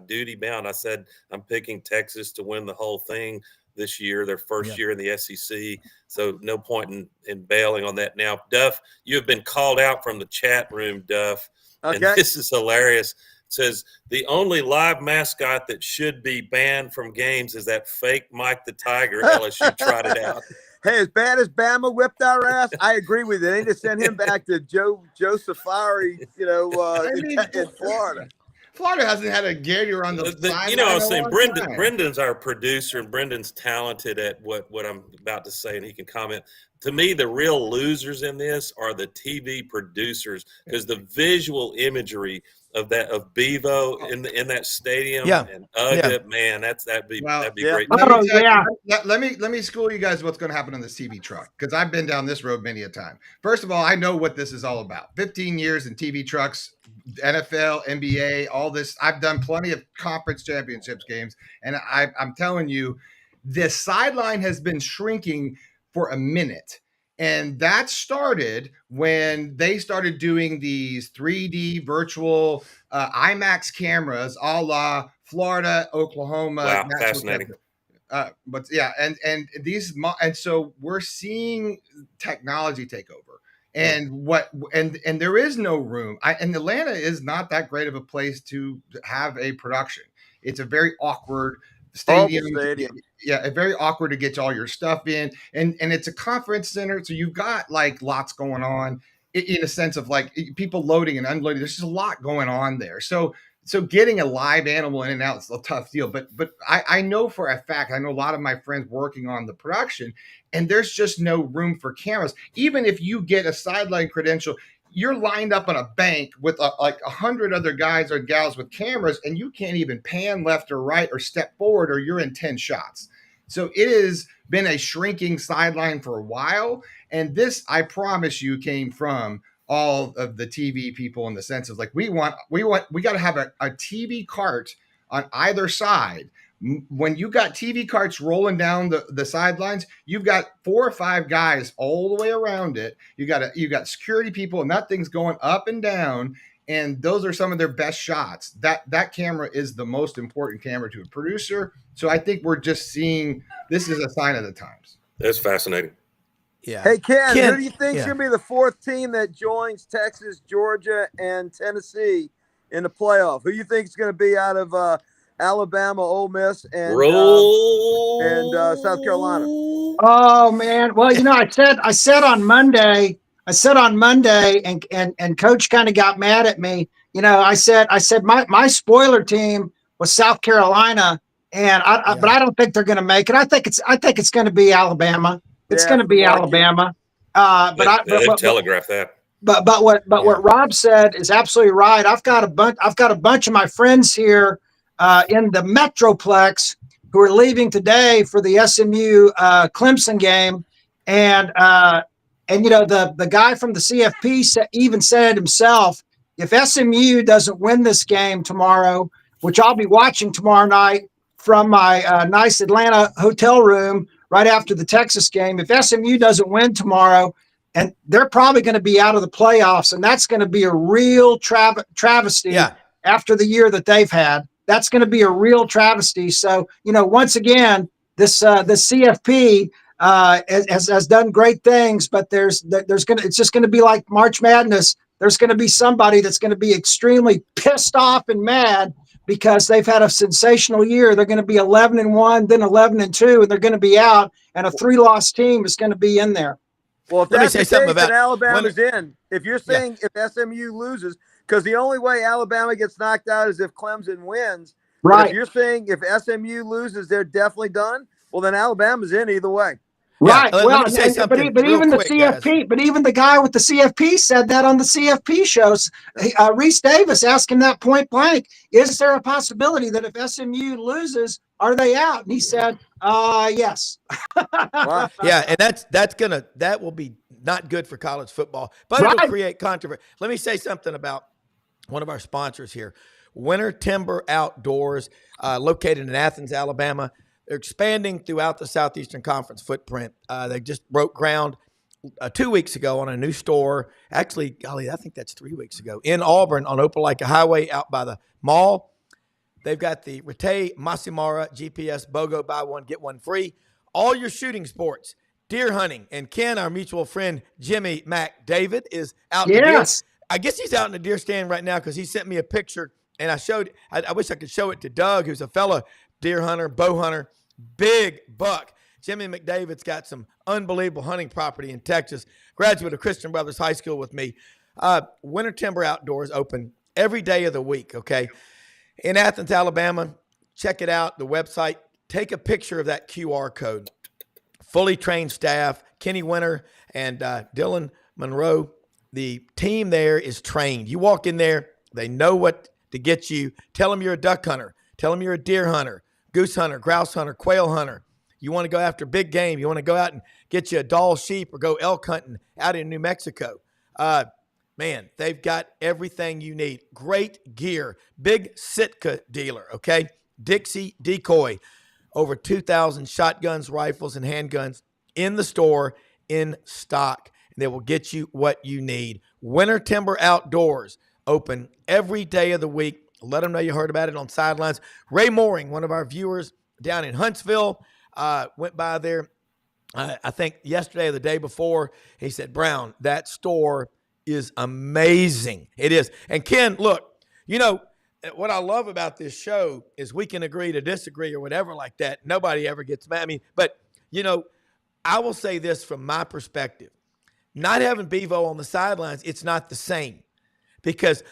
duty bound. I said I'm picking Texas to win the whole thing this year, their first year in the SEC. So no point in bailing on that. Now, Duff, you have been called out from the chat room, Duff. Okay. And this is hilarious. It says the only live mascot that should be banned from games is that fake Mike the Tiger LSU trotted out. Hey, as bad as Bama whipped our ass, I agree with you. They need to send him back to Joe Safari, in Florida. Florida hasn't had a Gator on the side. I was saying Brendan's our producer, and Brendan's talented at what I'm about to say, and he can comment. To me, the real losers in this are the TV producers, because the visual imagery of Bevo in that stadium and man, that'd be great. Let me school you guys what's going to happen on this TV truck, because I've been down this road many a time. First of all, I know what this is all about. 15 years in TV trucks, NFL, NBA, all this. I've done plenty of conference championships games, and I'm telling you, this sideline has been shrinking for a minute. And that started when they started doing these 3D virtual IMAX cameras, a la Florida, Oklahoma. Wow, fascinating. And so we're seeing technology take over. And there is no room. And Atlanta is not that great of a place to have a production. It's a very awkward stadium. Yeah, very awkward to get all your stuff in, and it's a conference center, so you've got like lots going on in a sense of like people loading and unloading. There's just a lot going on there. So getting a live animal in and out is a tough deal. But I know for a fact, I know a lot of my friends working on the production, and there's just no room for cameras. Even if you get a sideline credential, you're lined up on a bank with like 100 other guys or gals with cameras, and you can't even pan left or right or step forward, or you're in 10 shots. So it has been a shrinking sideline for a while. And this, I promise you, came from all of the TV people in the sense of like, we got to have a TV cart on either side. When you got TV carts rolling down the sidelines, you've got 4 or 5 guys all the way around it. You got security people, and that thing's going up and down. And those are some of their best shots. That camera is the most important camera to a producer. So I think we're just seeing this is a sign of the times. That's fascinating. Yeah. Hey, Ken, who do you think is going to be the 4th team that joins Texas, Georgia, and Tennessee in the playoff? Who do you think is going to be out of Alabama, Ole Miss, and South Carolina? Oh man! Well, I said on Monday, and Coach kind of got mad at me. I said my spoiler team was South Carolina, but I don't think they're going to make it. I think it's going to be Alabama. It's going to be Alabama. But telegraph that. But what Rob said is absolutely right. I've got a bunch of my friends here in the Metroplex who are leaving today for the SMU Clemson game, and the guy from the CFP even said himself, if SMU doesn't win this game tomorrow, which I'll be watching tomorrow night from my nice Atlanta hotel room right after the Texas game, if SMU doesn't win tomorrow, and they're probably going to be out of the playoffs, and that's going to be a real travesty after the year that they've had. That's going to be a real travesty. So, once again, this CFP has done great things, but it's just going to be like March Madness. There's going to be somebody that's going to be extremely pissed off and mad because they've had a sensational year. They're going to be 11-1, then 11-2, and they're going to be out, and a 3-loss team is going to be in there. Well, if that's the case, then Alabama's in. If you're saying if SMU loses, because the only way Alabama gets knocked out is if Clemson wins. Right. If you're saying if SMU loses, they're definitely done. Well, then Alabama's in either way. Right. Yeah, well, but even the CFP, guys. But even the guy with the CFP said that on the CFP shows. Reese Davis asked him that point blank. Is there a possibility that if SMU loses, are they out? And he said, yes. Wow. Yeah, and that will be not good for college football, but it'll create controversy. Let me say something about one of our sponsors here, Winter Timber Outdoors, located in Athens, Alabama. They're expanding throughout the Southeastern Conference footprint. They just broke ground 2 weeks ago on a new store. Actually, golly, I think that's 3 weeks ago in Auburn on Opelika Highway out by the mall. They've got the Rete Masimara GPS BOGO buy one, get one free. All your shooting sports, deer hunting. And Ken, our mutual friend, Jimmy McDavid, is out in the deer. I guess he's out in the deer stand right now because he sent me a picture, and I wish I could show it to Doug, who's a fellow deer hunter, bow hunter, big buck. Jimmy McDavid's got some unbelievable hunting property in Texas. Graduate of Christian Brothers High School with me. Winter Timber Outdoors open every day of the week, okay? In Athens, Alabama, check it out, the website. Take a picture of that QR code. Fully trained staff, Kenny Winter and Dylan Monroe. The team there is trained. You walk in there, they know what to get you. Tell them you're a duck hunter. Tell them you're a deer hunter, goose hunter, grouse hunter, quail hunter. You want to go after big game. You want to go out and get you a Dall sheep or go elk hunting out in New Mexico. Man, they've got everything you need. Great gear. Big Sitka dealer, okay? Dixie Decoy. Over 2,000 shotguns, rifles, and handguns in the store, in stock. They will get you what you need. Winter Timber Outdoors, open every day of the week. Let them know you heard about it on Sidelines. Ray Mooring, one of our viewers down in Huntsville, went by there, I think yesterday or the day before. He said, Brown, that store is amazing. It is. And Ken, look, what I love about this show is we can agree to disagree or whatever like that. Nobody ever gets mad at me. But, I will say this from my perspective. Not having Bevo on the sidelines, it's not the same. Because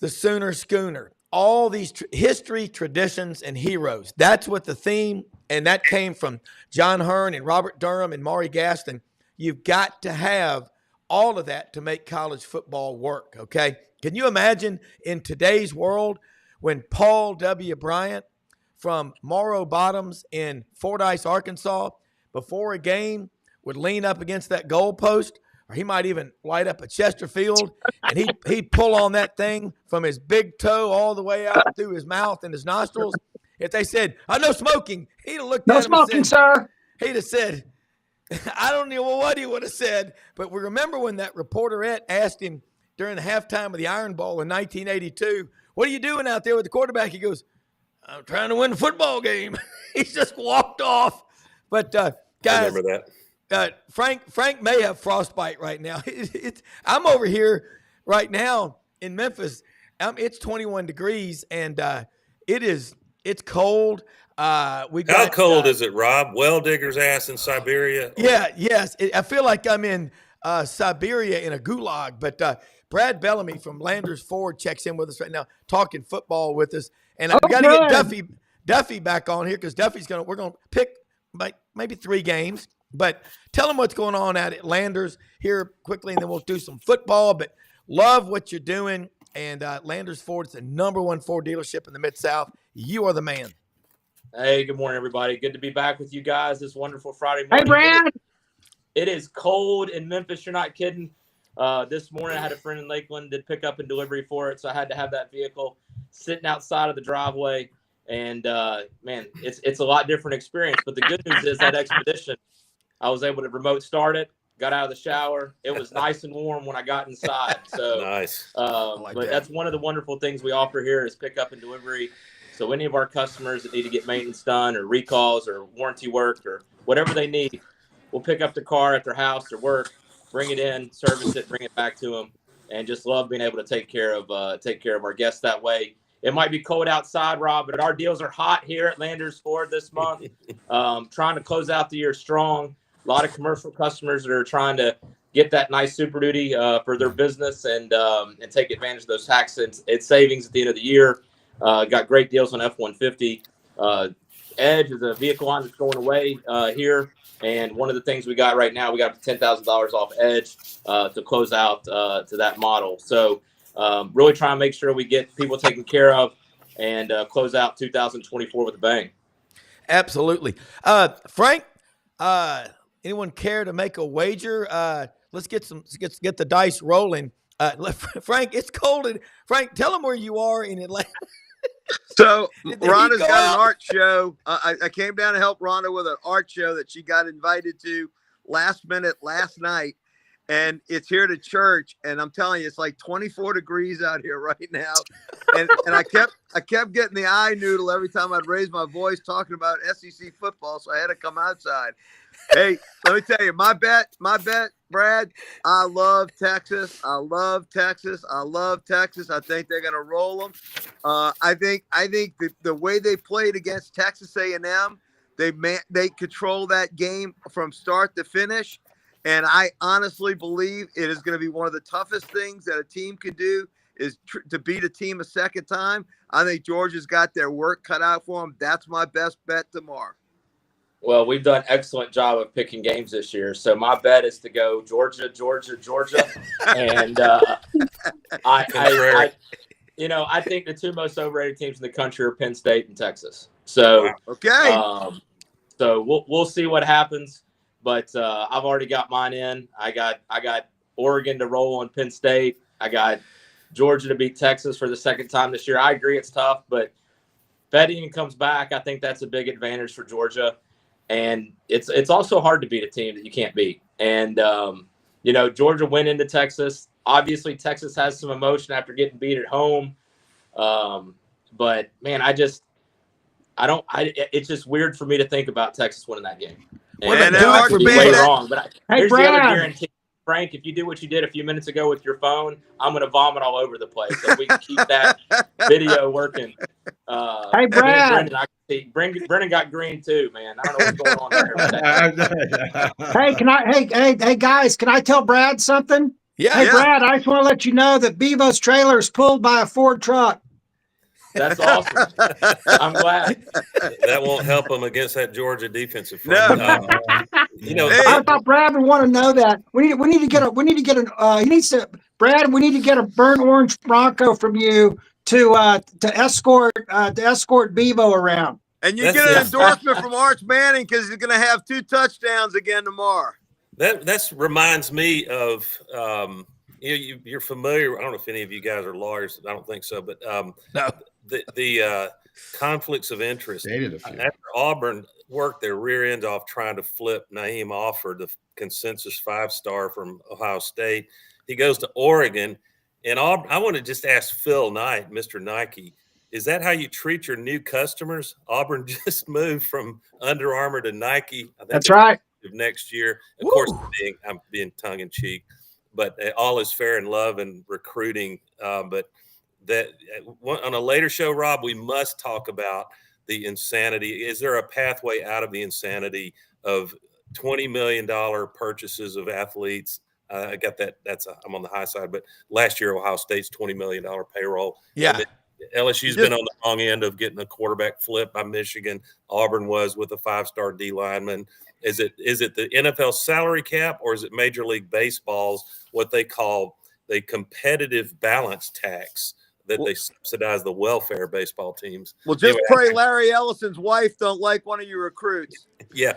the Sooner Schooner, all these history, traditions, and heroes, that's what the theme, and that came from John Hearn and Robert Durham and Maury Gaston. You've got to have all of that to make college football work, okay? Can you imagine in today's world when Paul W. Bryant from Morrow Bottoms in Fordyce, Arkansas, before a game would lean up against that goalpost or he might even light up a Chesterfield, and he'd pull on that thing from his big toe all the way out through his mouth and his nostrils. If they said, no smoking, he'd have looked No at him smoking, and said, sir. he'd have said, I don't know what he would have said, but we remember when that reporterette asked him during the halftime of the Iron Bowl in 1982, what are you doing out there with the quarterback? He goes, I'm trying to win the football game. He just walked off. But guys, I remember that. Frank may have frostbite right now. I'm over here right now in Memphis. It's 21 degrees, and it's cold. How cold is it, Rob? Well digger's ass in Siberia? Yeah, yes. I feel like I'm in Siberia in a gulag. But Brad Bellamy from Landers Ford checks in with us right now, talking football with us. And we got to get Duffy back on here because we're gonna pick maybe 3 games. But tell them what's going on at Landers here quickly, and then we'll do some football. But love what you're doing. And Landers Ford is the #1 Ford dealership in the Mid-South. You are the man. Hey, good morning, everybody. Good to be back with you guys this wonderful Friday morning. Hey, Brad. It is cold in Memphis. You're not kidding. This morning, I had a friend in Lakeland did pick up and delivery for it, so I had to have that vehicle sitting outside of the driveway. And, man, it's a lot different experience. But the good news is that expedition, I was able to remote start it, got out of the shower. It was nice and warm when I got inside. So nice. But that's one of the wonderful things we offer here is pick up and delivery. So any of our customers that need to get maintenance done or recalls or warranty work or whatever they need, we'll pick up the car at their house or work, bring it in, service it, bring it back to them, and just love being able to take care of our guests that way. It might be cold outside, Rob, but our deals are hot here at Landers Ford this month. Trying to close out the year strong. A lot of commercial customers that are trying to get that nice Super Duty for their business and take advantage of those tax and savings at the end of the year. Got great deals on F-150. Edge is a vehicle line that's going away here. And one of the things we got right now, we got $10,000 off Edge to close out to that model. So really trying to make sure we get people taken care of and close out 2024 with a bang. Absolutely. Frank, anyone care to make a wager? Let's get the dice rolling. Frank, it's cold. Frank, tell them where you are in Atlanta. So Rhonda's got an art show. I came down to help Rhonda with an art show that she got invited to last minute last night. And it's here to church. And I'm telling you, it's like 24 degrees out here right now. And I kept getting the eye noodle every time I'd raise my voice talking about SEC football. So I had to come outside. Hey, let me tell you, my bet, Brad, I love Texas. I think they're going to roll them. I think the way they played against Texas A&M, they control that game from start to finish. And I honestly believe it is going to be one of the toughest things that a team can do is to beat a team a second time. I think Georgia's got their work cut out for them. That's my best bet tomorrow. Well, we've done an excellent job of picking games this year. So my bet is to go Georgia. And I think the 2 most overrated teams in the country are Penn State and Texas. So, okay. So we'll see what happens. But I've already got mine in. I got Oregon to roll on Penn State. I got Georgia to beat Texas for the second time this year. I agree it's tough, but if Etienne comes back, I think that's a big advantage for Georgia. And it's also hard to beat a team that you can't beat. And, Georgia went into Texas. Obviously, Texas has some emotion after getting beat at home. But, man, it's just weird for me to think about Texas winning that game. And wrong, but here's the other guarantee. Frank, if you do what you did a few minutes ago with your phone, I'm going to vomit all over the place. So we can keep that video working. Hey, Brad. Brendan got green too, man. I don't know what's going on there. Hey, guys, can I tell Brad something? Yeah. Hey, Brad, I just want to let you know that Bevo's trailer is pulled by a Ford truck. That's awesome. I'm glad. That won't help them against that Georgia defensive front. No. I thought Brad would want to know that. We need to get a burnt orange Bronco from you to escort Bevo around. And you get an endorsement from Arch Manning because he's going to have 2 touchdowns again tomorrow. That reminds me of you're familiar. I don't know if any of you guys are lawyers. I don't think so, but No. the conflicts of interest. After Auburn worked their rear ends off trying to flip Naeem Offord, the consensus 5-star from Ohio State, he goes to Oregon, and I want to just ask Phil Knight, Mr. Nike. Is that how you treat your new customers? Auburn just moved from Under Armour to Nike. I think that's right. Next year, of course, I'm being tongue in cheek, but all is fair in love and recruiting. But that on a later show, Rob, we must talk about the insanity. Is there a pathway out of the insanity of $20 million purchases of athletes? I got that. I'm on the high side, but last year Ohio State's $20 million payroll. Yeah. LSU's been on the wrong end of getting a quarterback flip by Michigan. Auburn was with a 5-star D lineman. Is it the NFL salary cap, or is it Major League Baseball's what they call the competitive balance tax that they subsidize the welfare baseball teams? Well, just pray Larry Ellison's wife don't like one of your recruits. Yeah.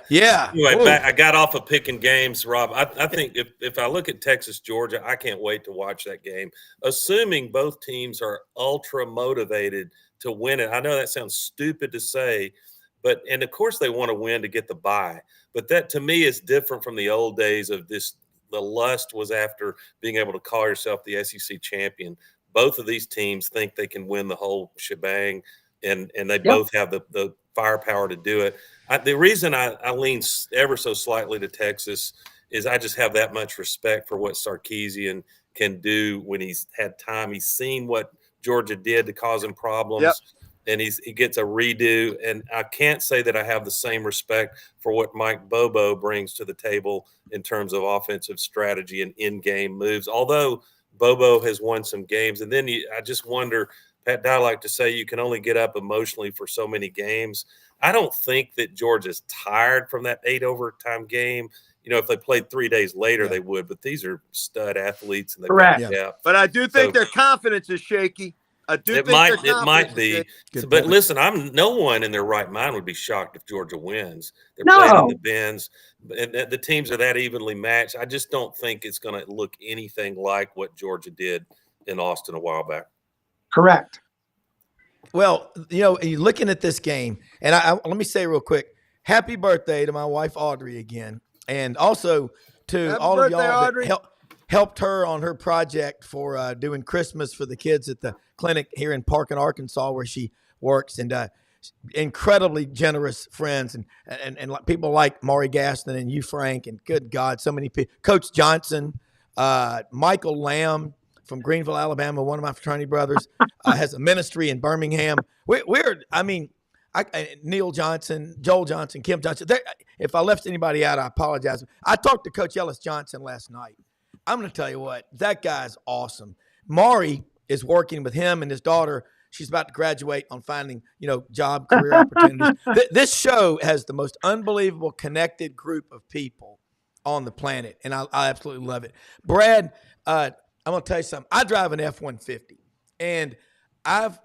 Anyway, I got off of picking games, Rob. I think if I look at Texas, Georgia, I can't wait to watch that game, assuming both teams are ultra motivated to win it. I know that sounds stupid to say, and of course they want to win to get the bye. But that to me is different from the old days of this. The lust was after being able to call yourself the SEC champion. Both of these teams think they can win the whole shebang, and they both have the firepower to do it. The reason I lean ever so slightly to Texas is I just have that much respect for what Sarkisian can do when he's had time. He's seen what Georgia did to cause him problems, and he gets a redo. And I can't say that I have the same respect for what Mike Bobo brings to the table in terms of offensive strategy and in-game moves, although Bobo has won some games. And then I just wonder, Pat Dye like to say you can only get up emotionally for so many games. I don't think that Georgia's tired from that 8 overtime game. You know, if they played 3 days later, they would. But these are stud athletes. And correct. But I do think their confidence is shaky. It might be. But listen, no one in their right mind would be shocked if Georgia wins. They're playing in the bins, and the teams are that evenly matched. I just don't think it's going to look anything like what Georgia did in Austin a while back. Correct. Well, you know, you're looking at this game, and let me say real quick, happy birthday to my wife Audrey again, and also to all of y'all that helped her on her project for doing Christmas for the kids at the clinic here in Parkin, Arkansas, where she works, and incredibly generous friends and people like Maury Gaston and you, Frank, and good God, so many people. Coach Johnson, Michael Lamb from Greenville, Alabama, one of my fraternity brothers, has a ministry in Birmingham. Neil Johnson, Joel Johnson, Kim Johnson. If I left anybody out, I apologize. I talked to Coach Ellis Johnson last night. I'm going to tell you what, that guy's awesome. Maury is working with him and his daughter. She's about to graduate on finding, job, career opportunities. This show has the most unbelievable connected group of people on the planet, and I absolutely love it. Brad, I'm going to tell you something. I drive an F-150, and I've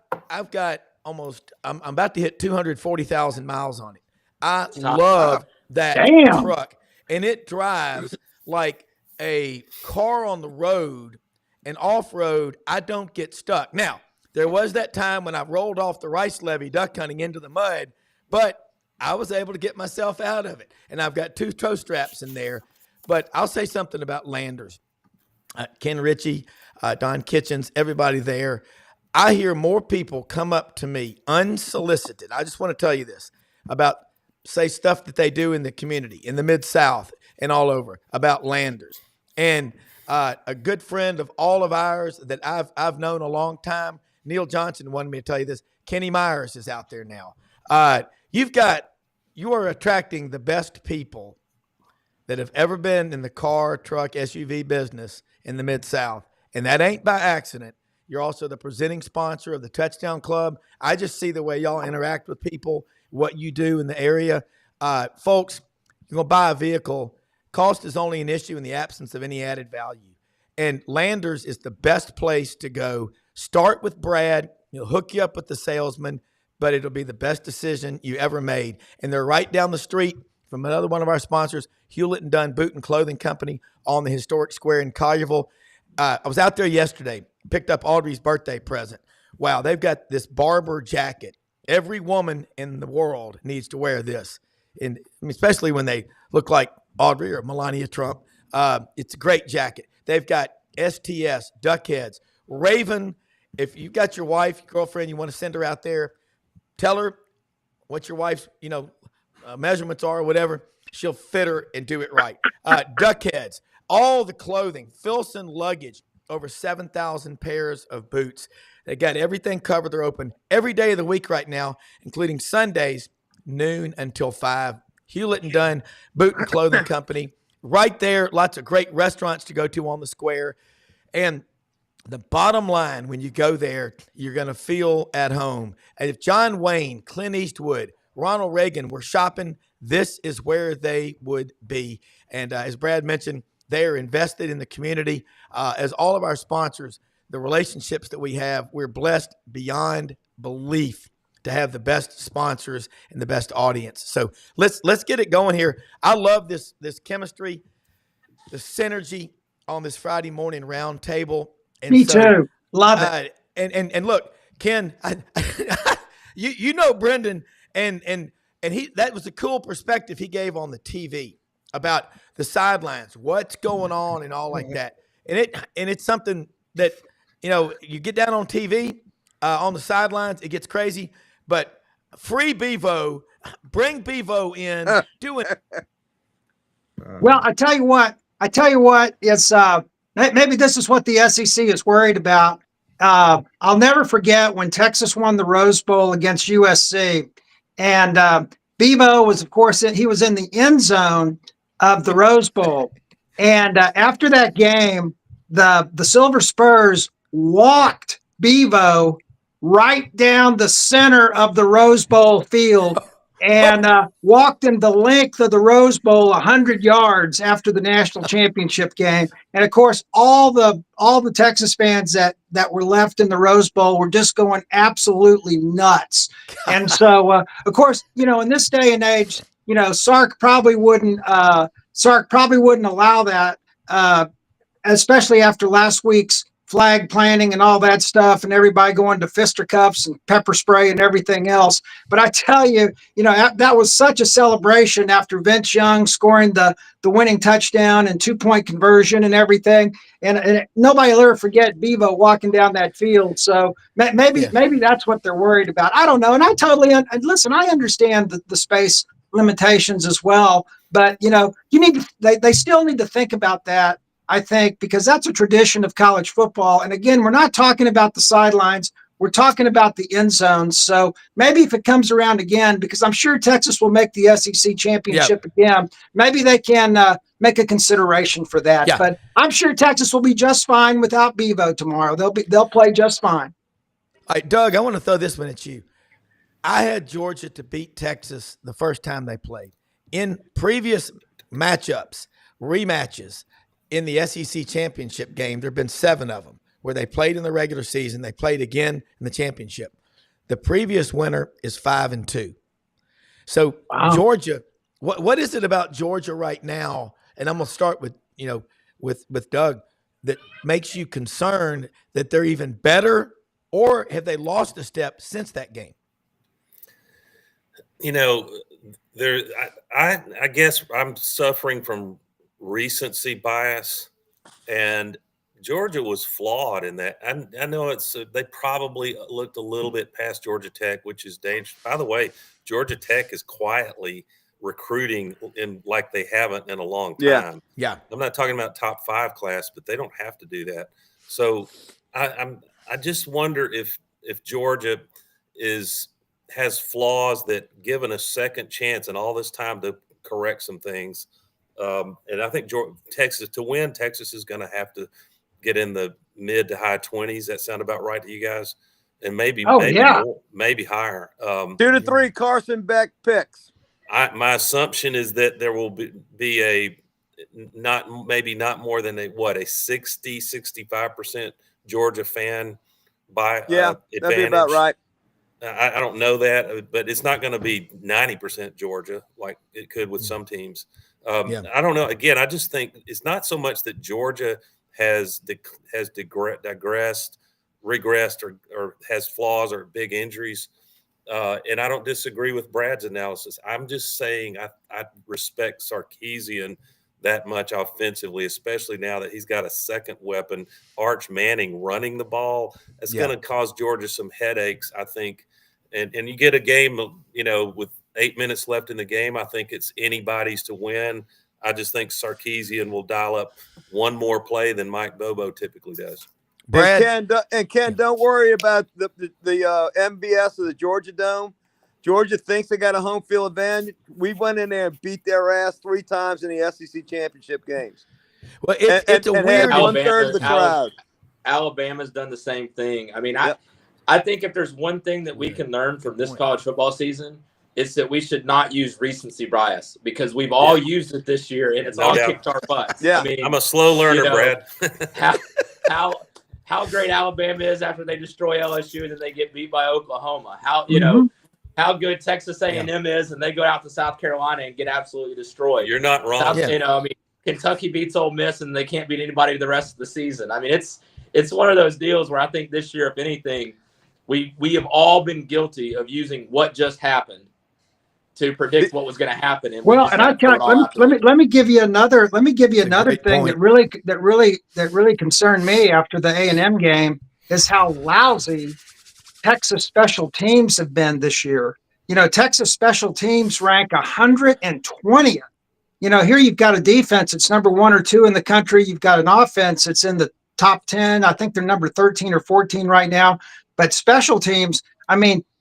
got I'm about to hit 240,000 miles on it. I love that truck, and it drives like a car on the road, and off-road, I don't get stuck. Now, there was that time when I rolled off the rice levee duck hunting into the mud, but I was able to get myself out of it, and I've got 2 toe straps in there. But I'll say something about Landers. Ken Ritchie, Don Kitchens, everybody there. I hear more people come up to me unsolicited. I just want to tell you this about, say, stuff that they do in the community, in the Mid-South and all over, about Landers. And a good friend of all of ours that I've known a long time, Neil Johnson, wanted me to tell you this. Kenny Myers is out there now. You are attracting the best people that have ever been in the car, truck, SUV business in the Mid-South. And that ain't by accident. You're also the presenting sponsor of the Touchdown Club. I just see the way y'all interact with people, what you do in the area. Folks, you're going to buy a vehicle. Cost is only an issue in the absence of any added value. And Landers is the best place to go. Start with Brad. He'll hook you up with the salesman, but it'll be the best decision you ever made. And they're right down the street from another one of our sponsors, Hewlett and Dunn Boot and Clothing Company on the historic square in Collierville. I was out there yesterday, picked up Audrey's birthday present. Wow, they've got this Barber jacket. Every woman in the world needs to wear this, and especially when they look like Audrey or Melania Trump. It's a great jacket. They've got STS, duck heads, Raven. If you've got your wife, your girlfriend, you want to send her out there, tell her what your wife's, measurements are or whatever. She'll fit her and do it right. Duck heads, all the clothing, Filson luggage, over 7,000 pairs of boots. They got everything covered. They're open every day of the week right now, including Sundays, noon until 5. Hewlett and Dunn Boot and Clothing Company. Right there, lots of great restaurants to go to on the square. And the bottom line, when you go there, you're going to feel at home. And if John Wayne, Clint Eastwood, Ronald Reagan were shopping, this is where they would be. And as Brad mentioned, they are invested in the community. As all of our sponsors, the relationships that we have, we're blessed beyond belief to have the best sponsors and the best audience. So let's get it going here. I love this chemistry, the synergy on this Friday morning round table. And Me too. Love it. And look, Ken, you know Brendan, and he, that was a cool perspective he gave on the TV about the sidelines, what's going on and all like that. And it's something that, you get down on TV, on the sidelines, it gets crazy. But free Bevo, bring Bevo in, do it. Well, I tell you what, it's maybe this is what the SEC is worried about. I'll never forget when Texas won the Rose Bowl against USC, and Bevo was, of course, he was in the end zone of the Rose Bowl. And after that game, the Silver Spurs walked Bevo right down the center of the Rose Bowl field and walked him the length of the Rose Bowl 100 yards after the national championship game. And of course, all the Texas fans that were left in the Rose Bowl were just going absolutely nuts. And so, of course, in this day and age, Sark probably wouldn't allow that, especially after last week's flag planting and all that stuff, and everybody going to fisticuffs and pepper spray and everything else. But I tell you, that was such a celebration after Vince Young scoring the winning touchdown and 2-point conversion and everything. And nobody will ever forget Bevo walking down that field. So maybe that's what they're worried about. I don't know. And I totally listen. I understand the space limitations as well, but they still need to think about that. I think, because that's a tradition of college football. And again, we're not talking about the sidelines. We're talking about the end zones. So maybe if it comes around again, because I'm sure Texas will make the SEC championship again, maybe they can make a consideration for that. Yeah. But I'm sure Texas will be just fine without Bevo tomorrow. They'll play just fine. All right, Doug, I want to throw this one at you. I had Georgia to beat Texas the first time they played. In previous matchups, rematches, in the SEC championship game, there have been 7 of them where they played in the regular season. They played again in the championship. The previous winner is 5-2. So wow. Georgia, what is it about Georgia right now? And I'm going to start with, with Doug, that makes you concerned that they're even better, or have they lost a step since that game? I guess I'm suffering from recency bias, and Georgia was flawed in that. I know they probably looked a little bit past Georgia Tech, which is dangerous. By the way, Georgia Tech is quietly recruiting like they haven't in a long time. Yeah. I'm not talking about top 5 class, but they don't have to do that. So I just wonder if Georgia has flaws that, given a second chance and all this time to correct some things. And I think Texas is going to have to get in the mid to high 20s. That sound about right to you guys? And maybe more, maybe higher. 2 to 3 Carson Beck picks. My assumption is that there will be a not more than a 60-65% Georgia fan by that'd be about right. I don't know that, but it's not going to be 90% Georgia like it could with some teams. I don't know. Again, I just think it's not so much that Georgia has regressed, or has flaws or big injuries. And I don't disagree with Brad's analysis. I'm just saying I respect Sarkisian that much offensively, especially now that he's got a second weapon, Arch Manning, running the ball. It's going to cause Georgia some headaches, I think. And you get a game, with 8 minutes left in the game, I think it's anybody's to win. I just think Sarkisian will dial up one more play than Mike Bobo typically does. Brad. And Ken, don't worry about the MVS of the Georgia Dome. Georgia thinks they got a home field advantage. We went in there and beat their ass 3 times in the SEC championship games. Well, it's a weird 1/3 of the crowd. Alabama's done the same thing. I mean, I think if there's one thing that we can learn from this college football season, it's that we should not use recency bias, because we've all used it this year and it's all kicked our butts. Yeah, I mean, I'm a slow learner, Brad. how great Alabama is after they destroy LSU and then they get beat by Oklahoma. How good Texas A&M is and they go out to South Carolina and get absolutely destroyed. You're not wrong. Kentucky beats Ole Miss and they can't beat anybody the rest of the season. I mean, it's one of those deals where I think this year, if anything, we have all been guilty of using what just happened to predict what was going to happen. And let me give you another thing that really concerned me after the A&M game is how lousy Texas special teams have been this year. Texas special teams rank 120th. Here you've got a defense that's number 1 or 2 in the country. You've got an offense that's in the top 10. I think they're number 13 or 14 right now. But special teams,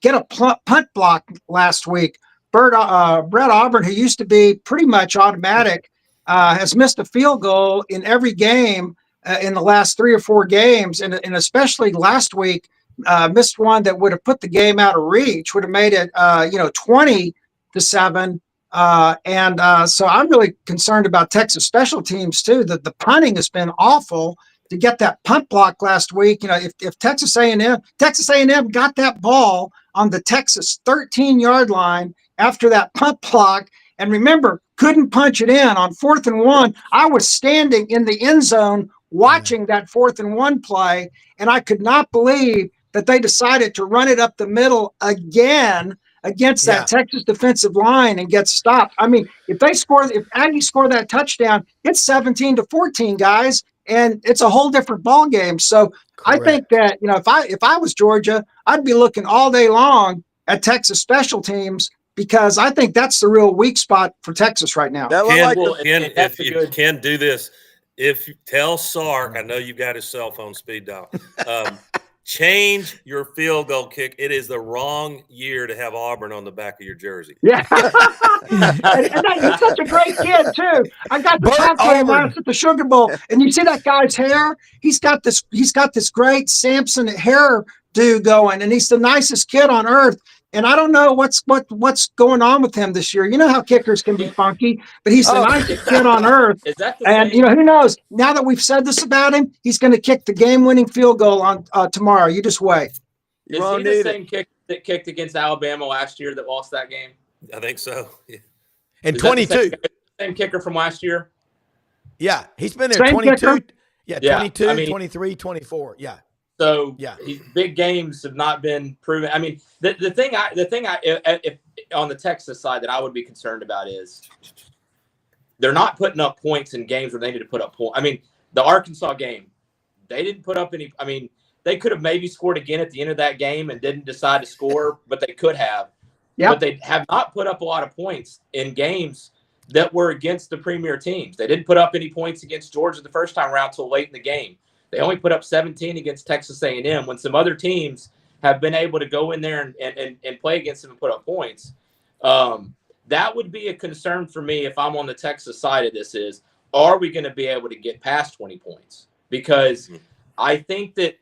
get a punt block last week. Brett Auburn, who used to be pretty much automatic, has missed a field goal in every game in the last 3 or 4 games. And especially last week, missed one that would have put the game out of reach, would have made it, 20-7. So I'm really concerned about Texas special teams too. That the punting has been awful. To get that punt block last week, if Texas A&M got that ball on the Texas 13-yard line after that punt block, and remember, couldn't punch it in on 4th and 1. I was standing in the end zone watching that 4th and 1 play, and I could not believe that they decided to run it up the middle again against that Texas defensive line and get stopped. If Aggie score that touchdown, it's 17-14, guys, and it's a whole different ball game. So correct. I think that if I was Georgia, I'd be looking all day long at Texas special teams, because I think that's the real weak spot for Texas right now. If you can do this, if you tell Sark, I know you got his cell phone speed dial. Change your field goal kick. It is the wrong year to have Auburn on the back of your jersey. Yeah. He's such a great kid, too. I got the top game last at the Sugar Bowl, and you see that guy's hair? He's got this great Samson hairdo going, and he's the nicest kid on earth. And I don't know what's going on with him this year. You know how kickers can be funky, but he's the nicest kid on earth. And who knows? Now that we've said this about him, he's going to kick the game-winning field goal on tomorrow. You just wait. Is he the same kick that kicked against Alabama last year that lost that game? I think so. Yeah. And 22. Same kicker from last year? Yeah, he's been there. 22. Kicker? Yeah, 22, 23, 24. Yeah. So big games have not been proven. The thing if on the Texas side that I would be concerned about is they're not putting up points in games where they need to put up points. The Arkansas game, they didn't put up any. They could have maybe scored again at the end of that game and didn't decide to score, but they could have. Yep. But they have not put up a lot of points in games that were against the premier teams. They didn't put up any points against Georgia the first time around till late in the game. They only put up 17 against Texas A&M when some other teams have been able to go in there and play against them and put up points. That would be a concern for me if I'm on the Texas side of this is, are we going to be able to get past 20 points? Because I think that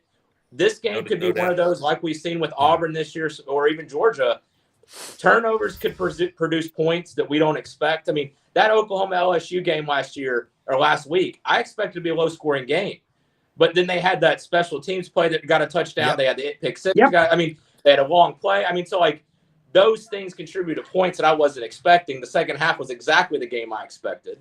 this game could be one of those like we've seen with Auburn this year or even Georgia. Turnovers could produce points that we don't expect. That Oklahoma LSU game last week, I expected to be a low-scoring game. But then they had that special teams play that got a touchdown. Yep. They had the pick six. Yep. They had a long play. I mean, so like those things contribute to points that I wasn't expecting. The second half was exactly the game I expected.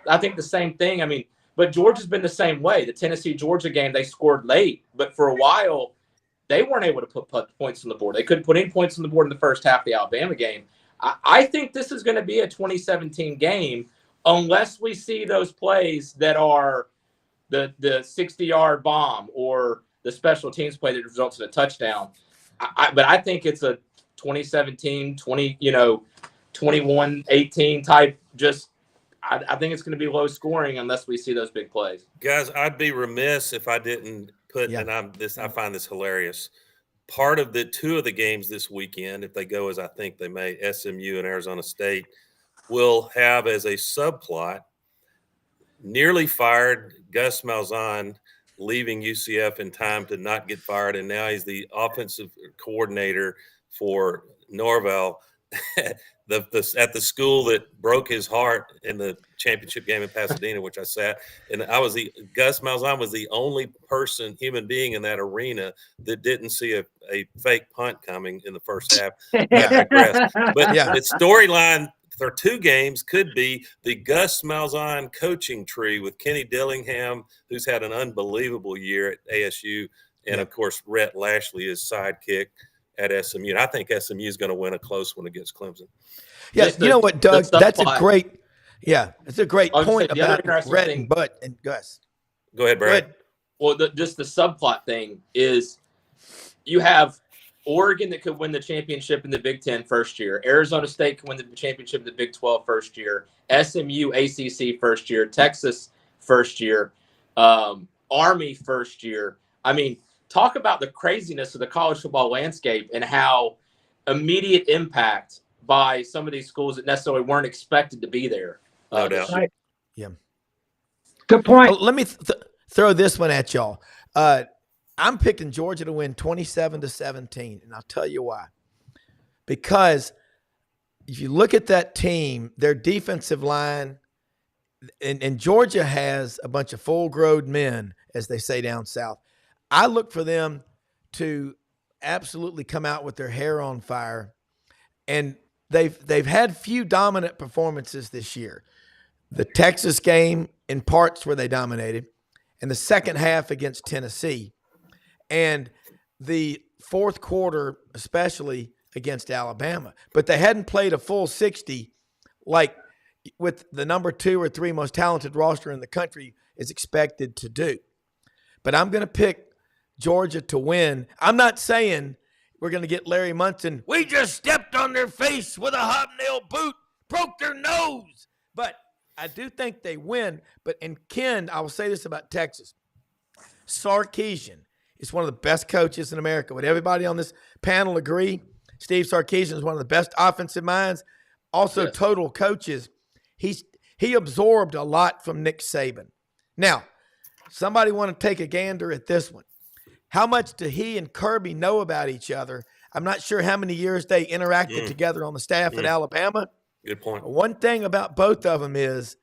I think the same thing. I mean, but Georgia's been the same way. The Tennessee-Georgia game, they scored late, but for a while, they weren't able to put points on the board. They couldn't put any points on the board in the first half of the Alabama game. I think this is going to be a 2017 game unless we see those plays that are the 60-yard bomb or the special teams play that results in a touchdown. But I think it's a 2017, 21-18 type. I think it's going to be low scoring unless we see those big plays. Guys, I'd be remiss if I didn't put, and I find this hilarious. Part of the two of the games this weekend, if they go as I think they may, SMU and Arizona State, will have as a subplot nearly fired Gus Malzahn leaving UCF in time to not get fired, and now he's the offensive coordinator for Norvell at the school that broke his heart in the championship game in Pasadena, which I sat. And Gus Malzahn was the only human being in that arena that didn't see a fake punt coming in the first half. But the storyline for two games could be the Gus Malzahn coaching tree with Kenny Dillingham, who's had an unbelievable year at ASU, and of course Rhett Lashley, his sidekick at SMU. And I think SMU is going to win a close one against Clemson. Yeah, you know what, Doug? That's a great point about Rhett and Butt and Gus. Go ahead, Brad. Well, just the subplot thing is you have Oregon that could win the championship in the Big Ten first year. Arizona State could win the championship in the Big 12 first year. SMU, ACC first year. Texas first year. Army first year. I mean, talk about the craziness of the college football landscape and how immediate impact by some of these schools that necessarily weren't expected to be there. No doubt. Yeah. Good point. Let me throw this one at y'all. I'm picking Georgia to win 27-17, and I'll tell you why. Because if you look at that team, their defensive line, and Georgia has a bunch of full-grown men, as they say down south. I look for them to absolutely come out with their hair on fire, and they've had few dominant performances this year. The Texas game in parts where they dominated, and the second half against Tennessee, and the fourth quarter especially against Alabama. But they hadn't played a full 60 like with the number 2 or 3 most talented roster in the country is expected to do. But I'm going to pick Georgia to win. I'm not saying we're going to get Larry Munson. We just stepped on their face with a hobnail boot, broke their nose. But I do think they win. But in Ken, I will say this about Texas. Sarkisian is one of the best coaches in America. Would everybody on this panel agree? Steve Sarkisian is one of the best offensive minds. Also, yes. Total coaches. He absorbed a lot from Nick Saban. Now, somebody want to take a gander at this one. How much do he and Kirby know about each other? I'm not sure how many years they interacted together on the staff at Alabama. Good point. One thing about both of them is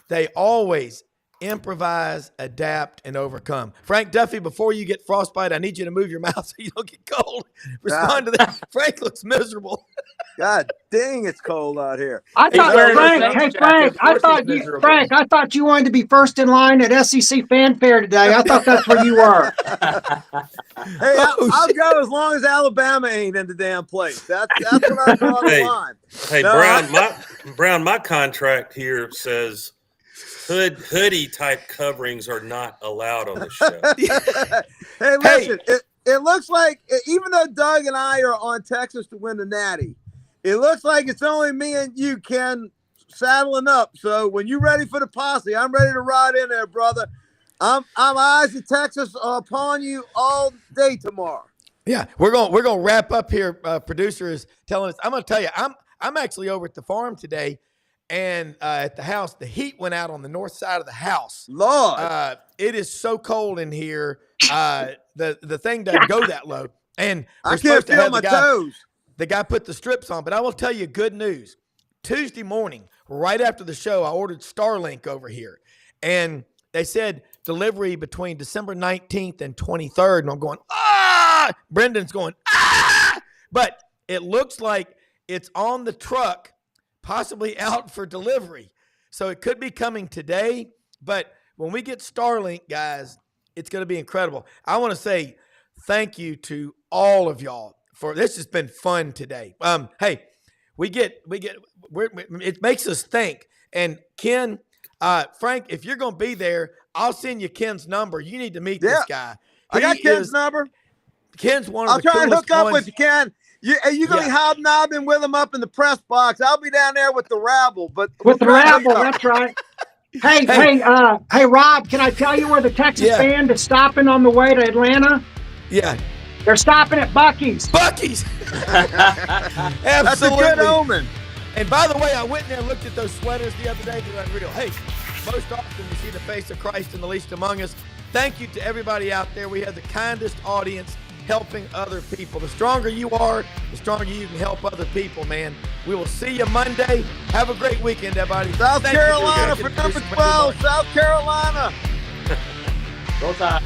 they always improvise, adapt, and overcome. Frank Duffy, before you get frostbite, I need you to move your mouth so you don't get cold. Respond to that. Frank looks miserable. God dang, it's cold out here. I thought you wanted to be first in line at SEC Fanfare today. I thought that's where you were. Hey, I'll go as long as Alabama ain't in the damn place. That's what I draw the line. Hey, no, Brown, my contract here says hoodie type coverings are not allowed on the show. Hey, listen, it looks like even though Doug and I are on Texas to win the Natty, it looks like it's only me and you, Ken, saddling up. So when you're ready for the posse, I'm ready to ride in there, brother. I'm eyes of Texas upon you all day tomorrow. Yeah, we're gonna wrap up here. Producer is telling us. I'm gonna tell you, I'm actually over at the farm today, and at the house, the heat went out on the north side of the house. Lord, it is so cold in here. The thing doesn't go that low, and I can't feel my toes. The guy put the strips on, but I will tell you good news. Tuesday morning, right after the show, I ordered Starlink over here, and they said delivery between December 19th and 23rd, and I'm going, ah! Brendan's going, ah! But it looks like it's on the truck, possibly out for delivery. So it could be coming today. But when we get Starlink, guys, it's going to be incredible. I want to say thank you to all of y'all for this. Has been fun today. Hey, it makes us think. And Ken, Frank, if you're going to be there, I'll send you Ken's number. You need to meet this guy. I got Ken's number. Ken's one of the coolest. I'll try and hook up ones. with you, Ken. Are you going to be hobnobbing with him up in the press box? I'll be down there with the rabble. But with the rabble, that's right. Hey, Rob, can I tell you where the Texas band is stopping on the way to Atlanta? Yeah. They're stopping at Buc-ee's. Buc-ee's. Absolutely. That's a good omen. And by the way, I went in there and looked at those sweaters the other day. They're unreal. Hey, most often we see the face of Christ in the least among us. Thank you to everybody out there. We have the kindest audience helping other people. The stronger you are, the stronger you can help other people, man. We will see you Monday. Have a great weekend, everybody. South Carolina for number 12. South Carolina. Go Tide.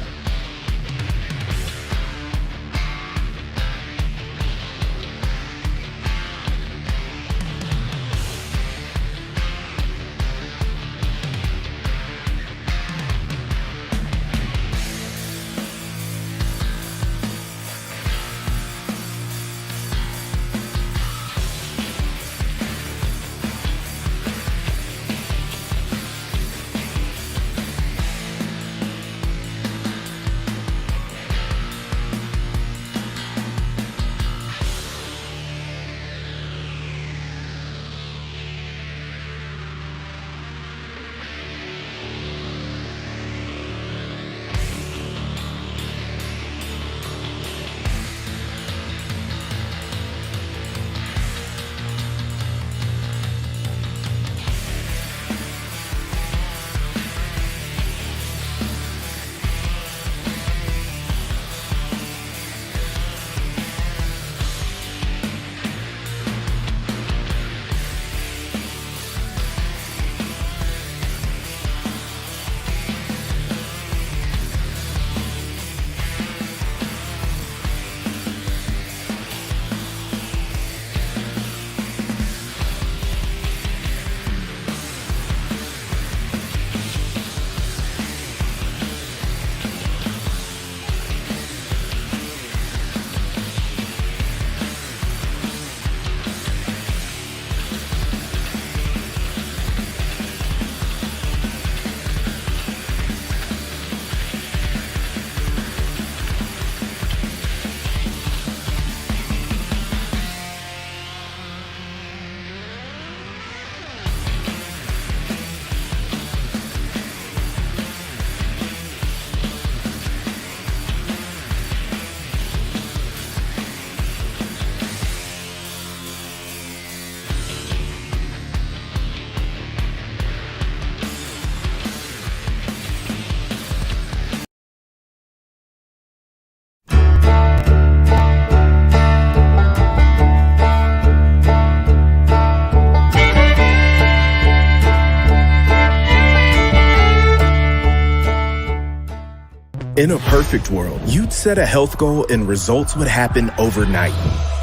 In a perfect world, you'd set a health goal and results would happen overnight.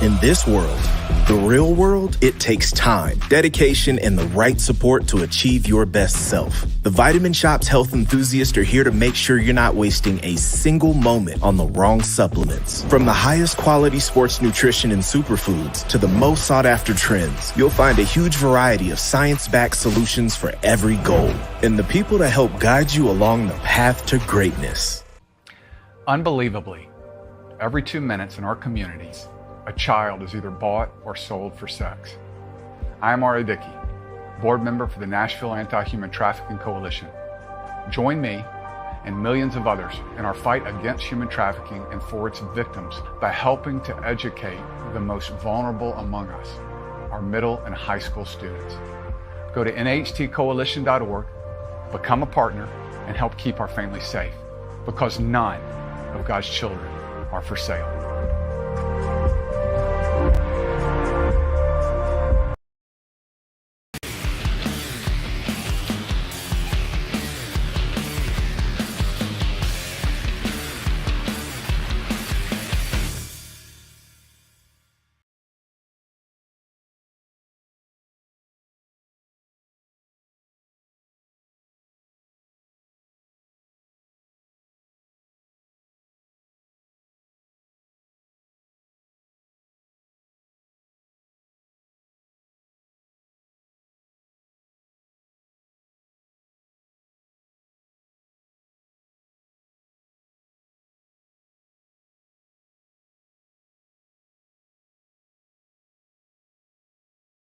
In this world, the real world, it takes time, dedication, and the right support to achieve your best self. The Vitamin Shop's health enthusiasts are here to make sure you're not wasting a single moment on the wrong supplements. From the highest quality sports nutrition and superfoods to the most sought after trends, you'll find a huge variety of science-backed solutions for every goal. And the people to help guide you along the path to greatness. Unbelievably, every 2 minutes in our communities, a child is either bought or sold for sex. I am Ari Dickey, board member for the Nashville Anti-Human Trafficking Coalition. Join me and millions of others in our fight against human trafficking and for its victims by helping to educate the most vulnerable among us, our middle and high school students. Go to nhtcoalition.org, become a partner, and help keep our families safe, because none of God's children are for sale.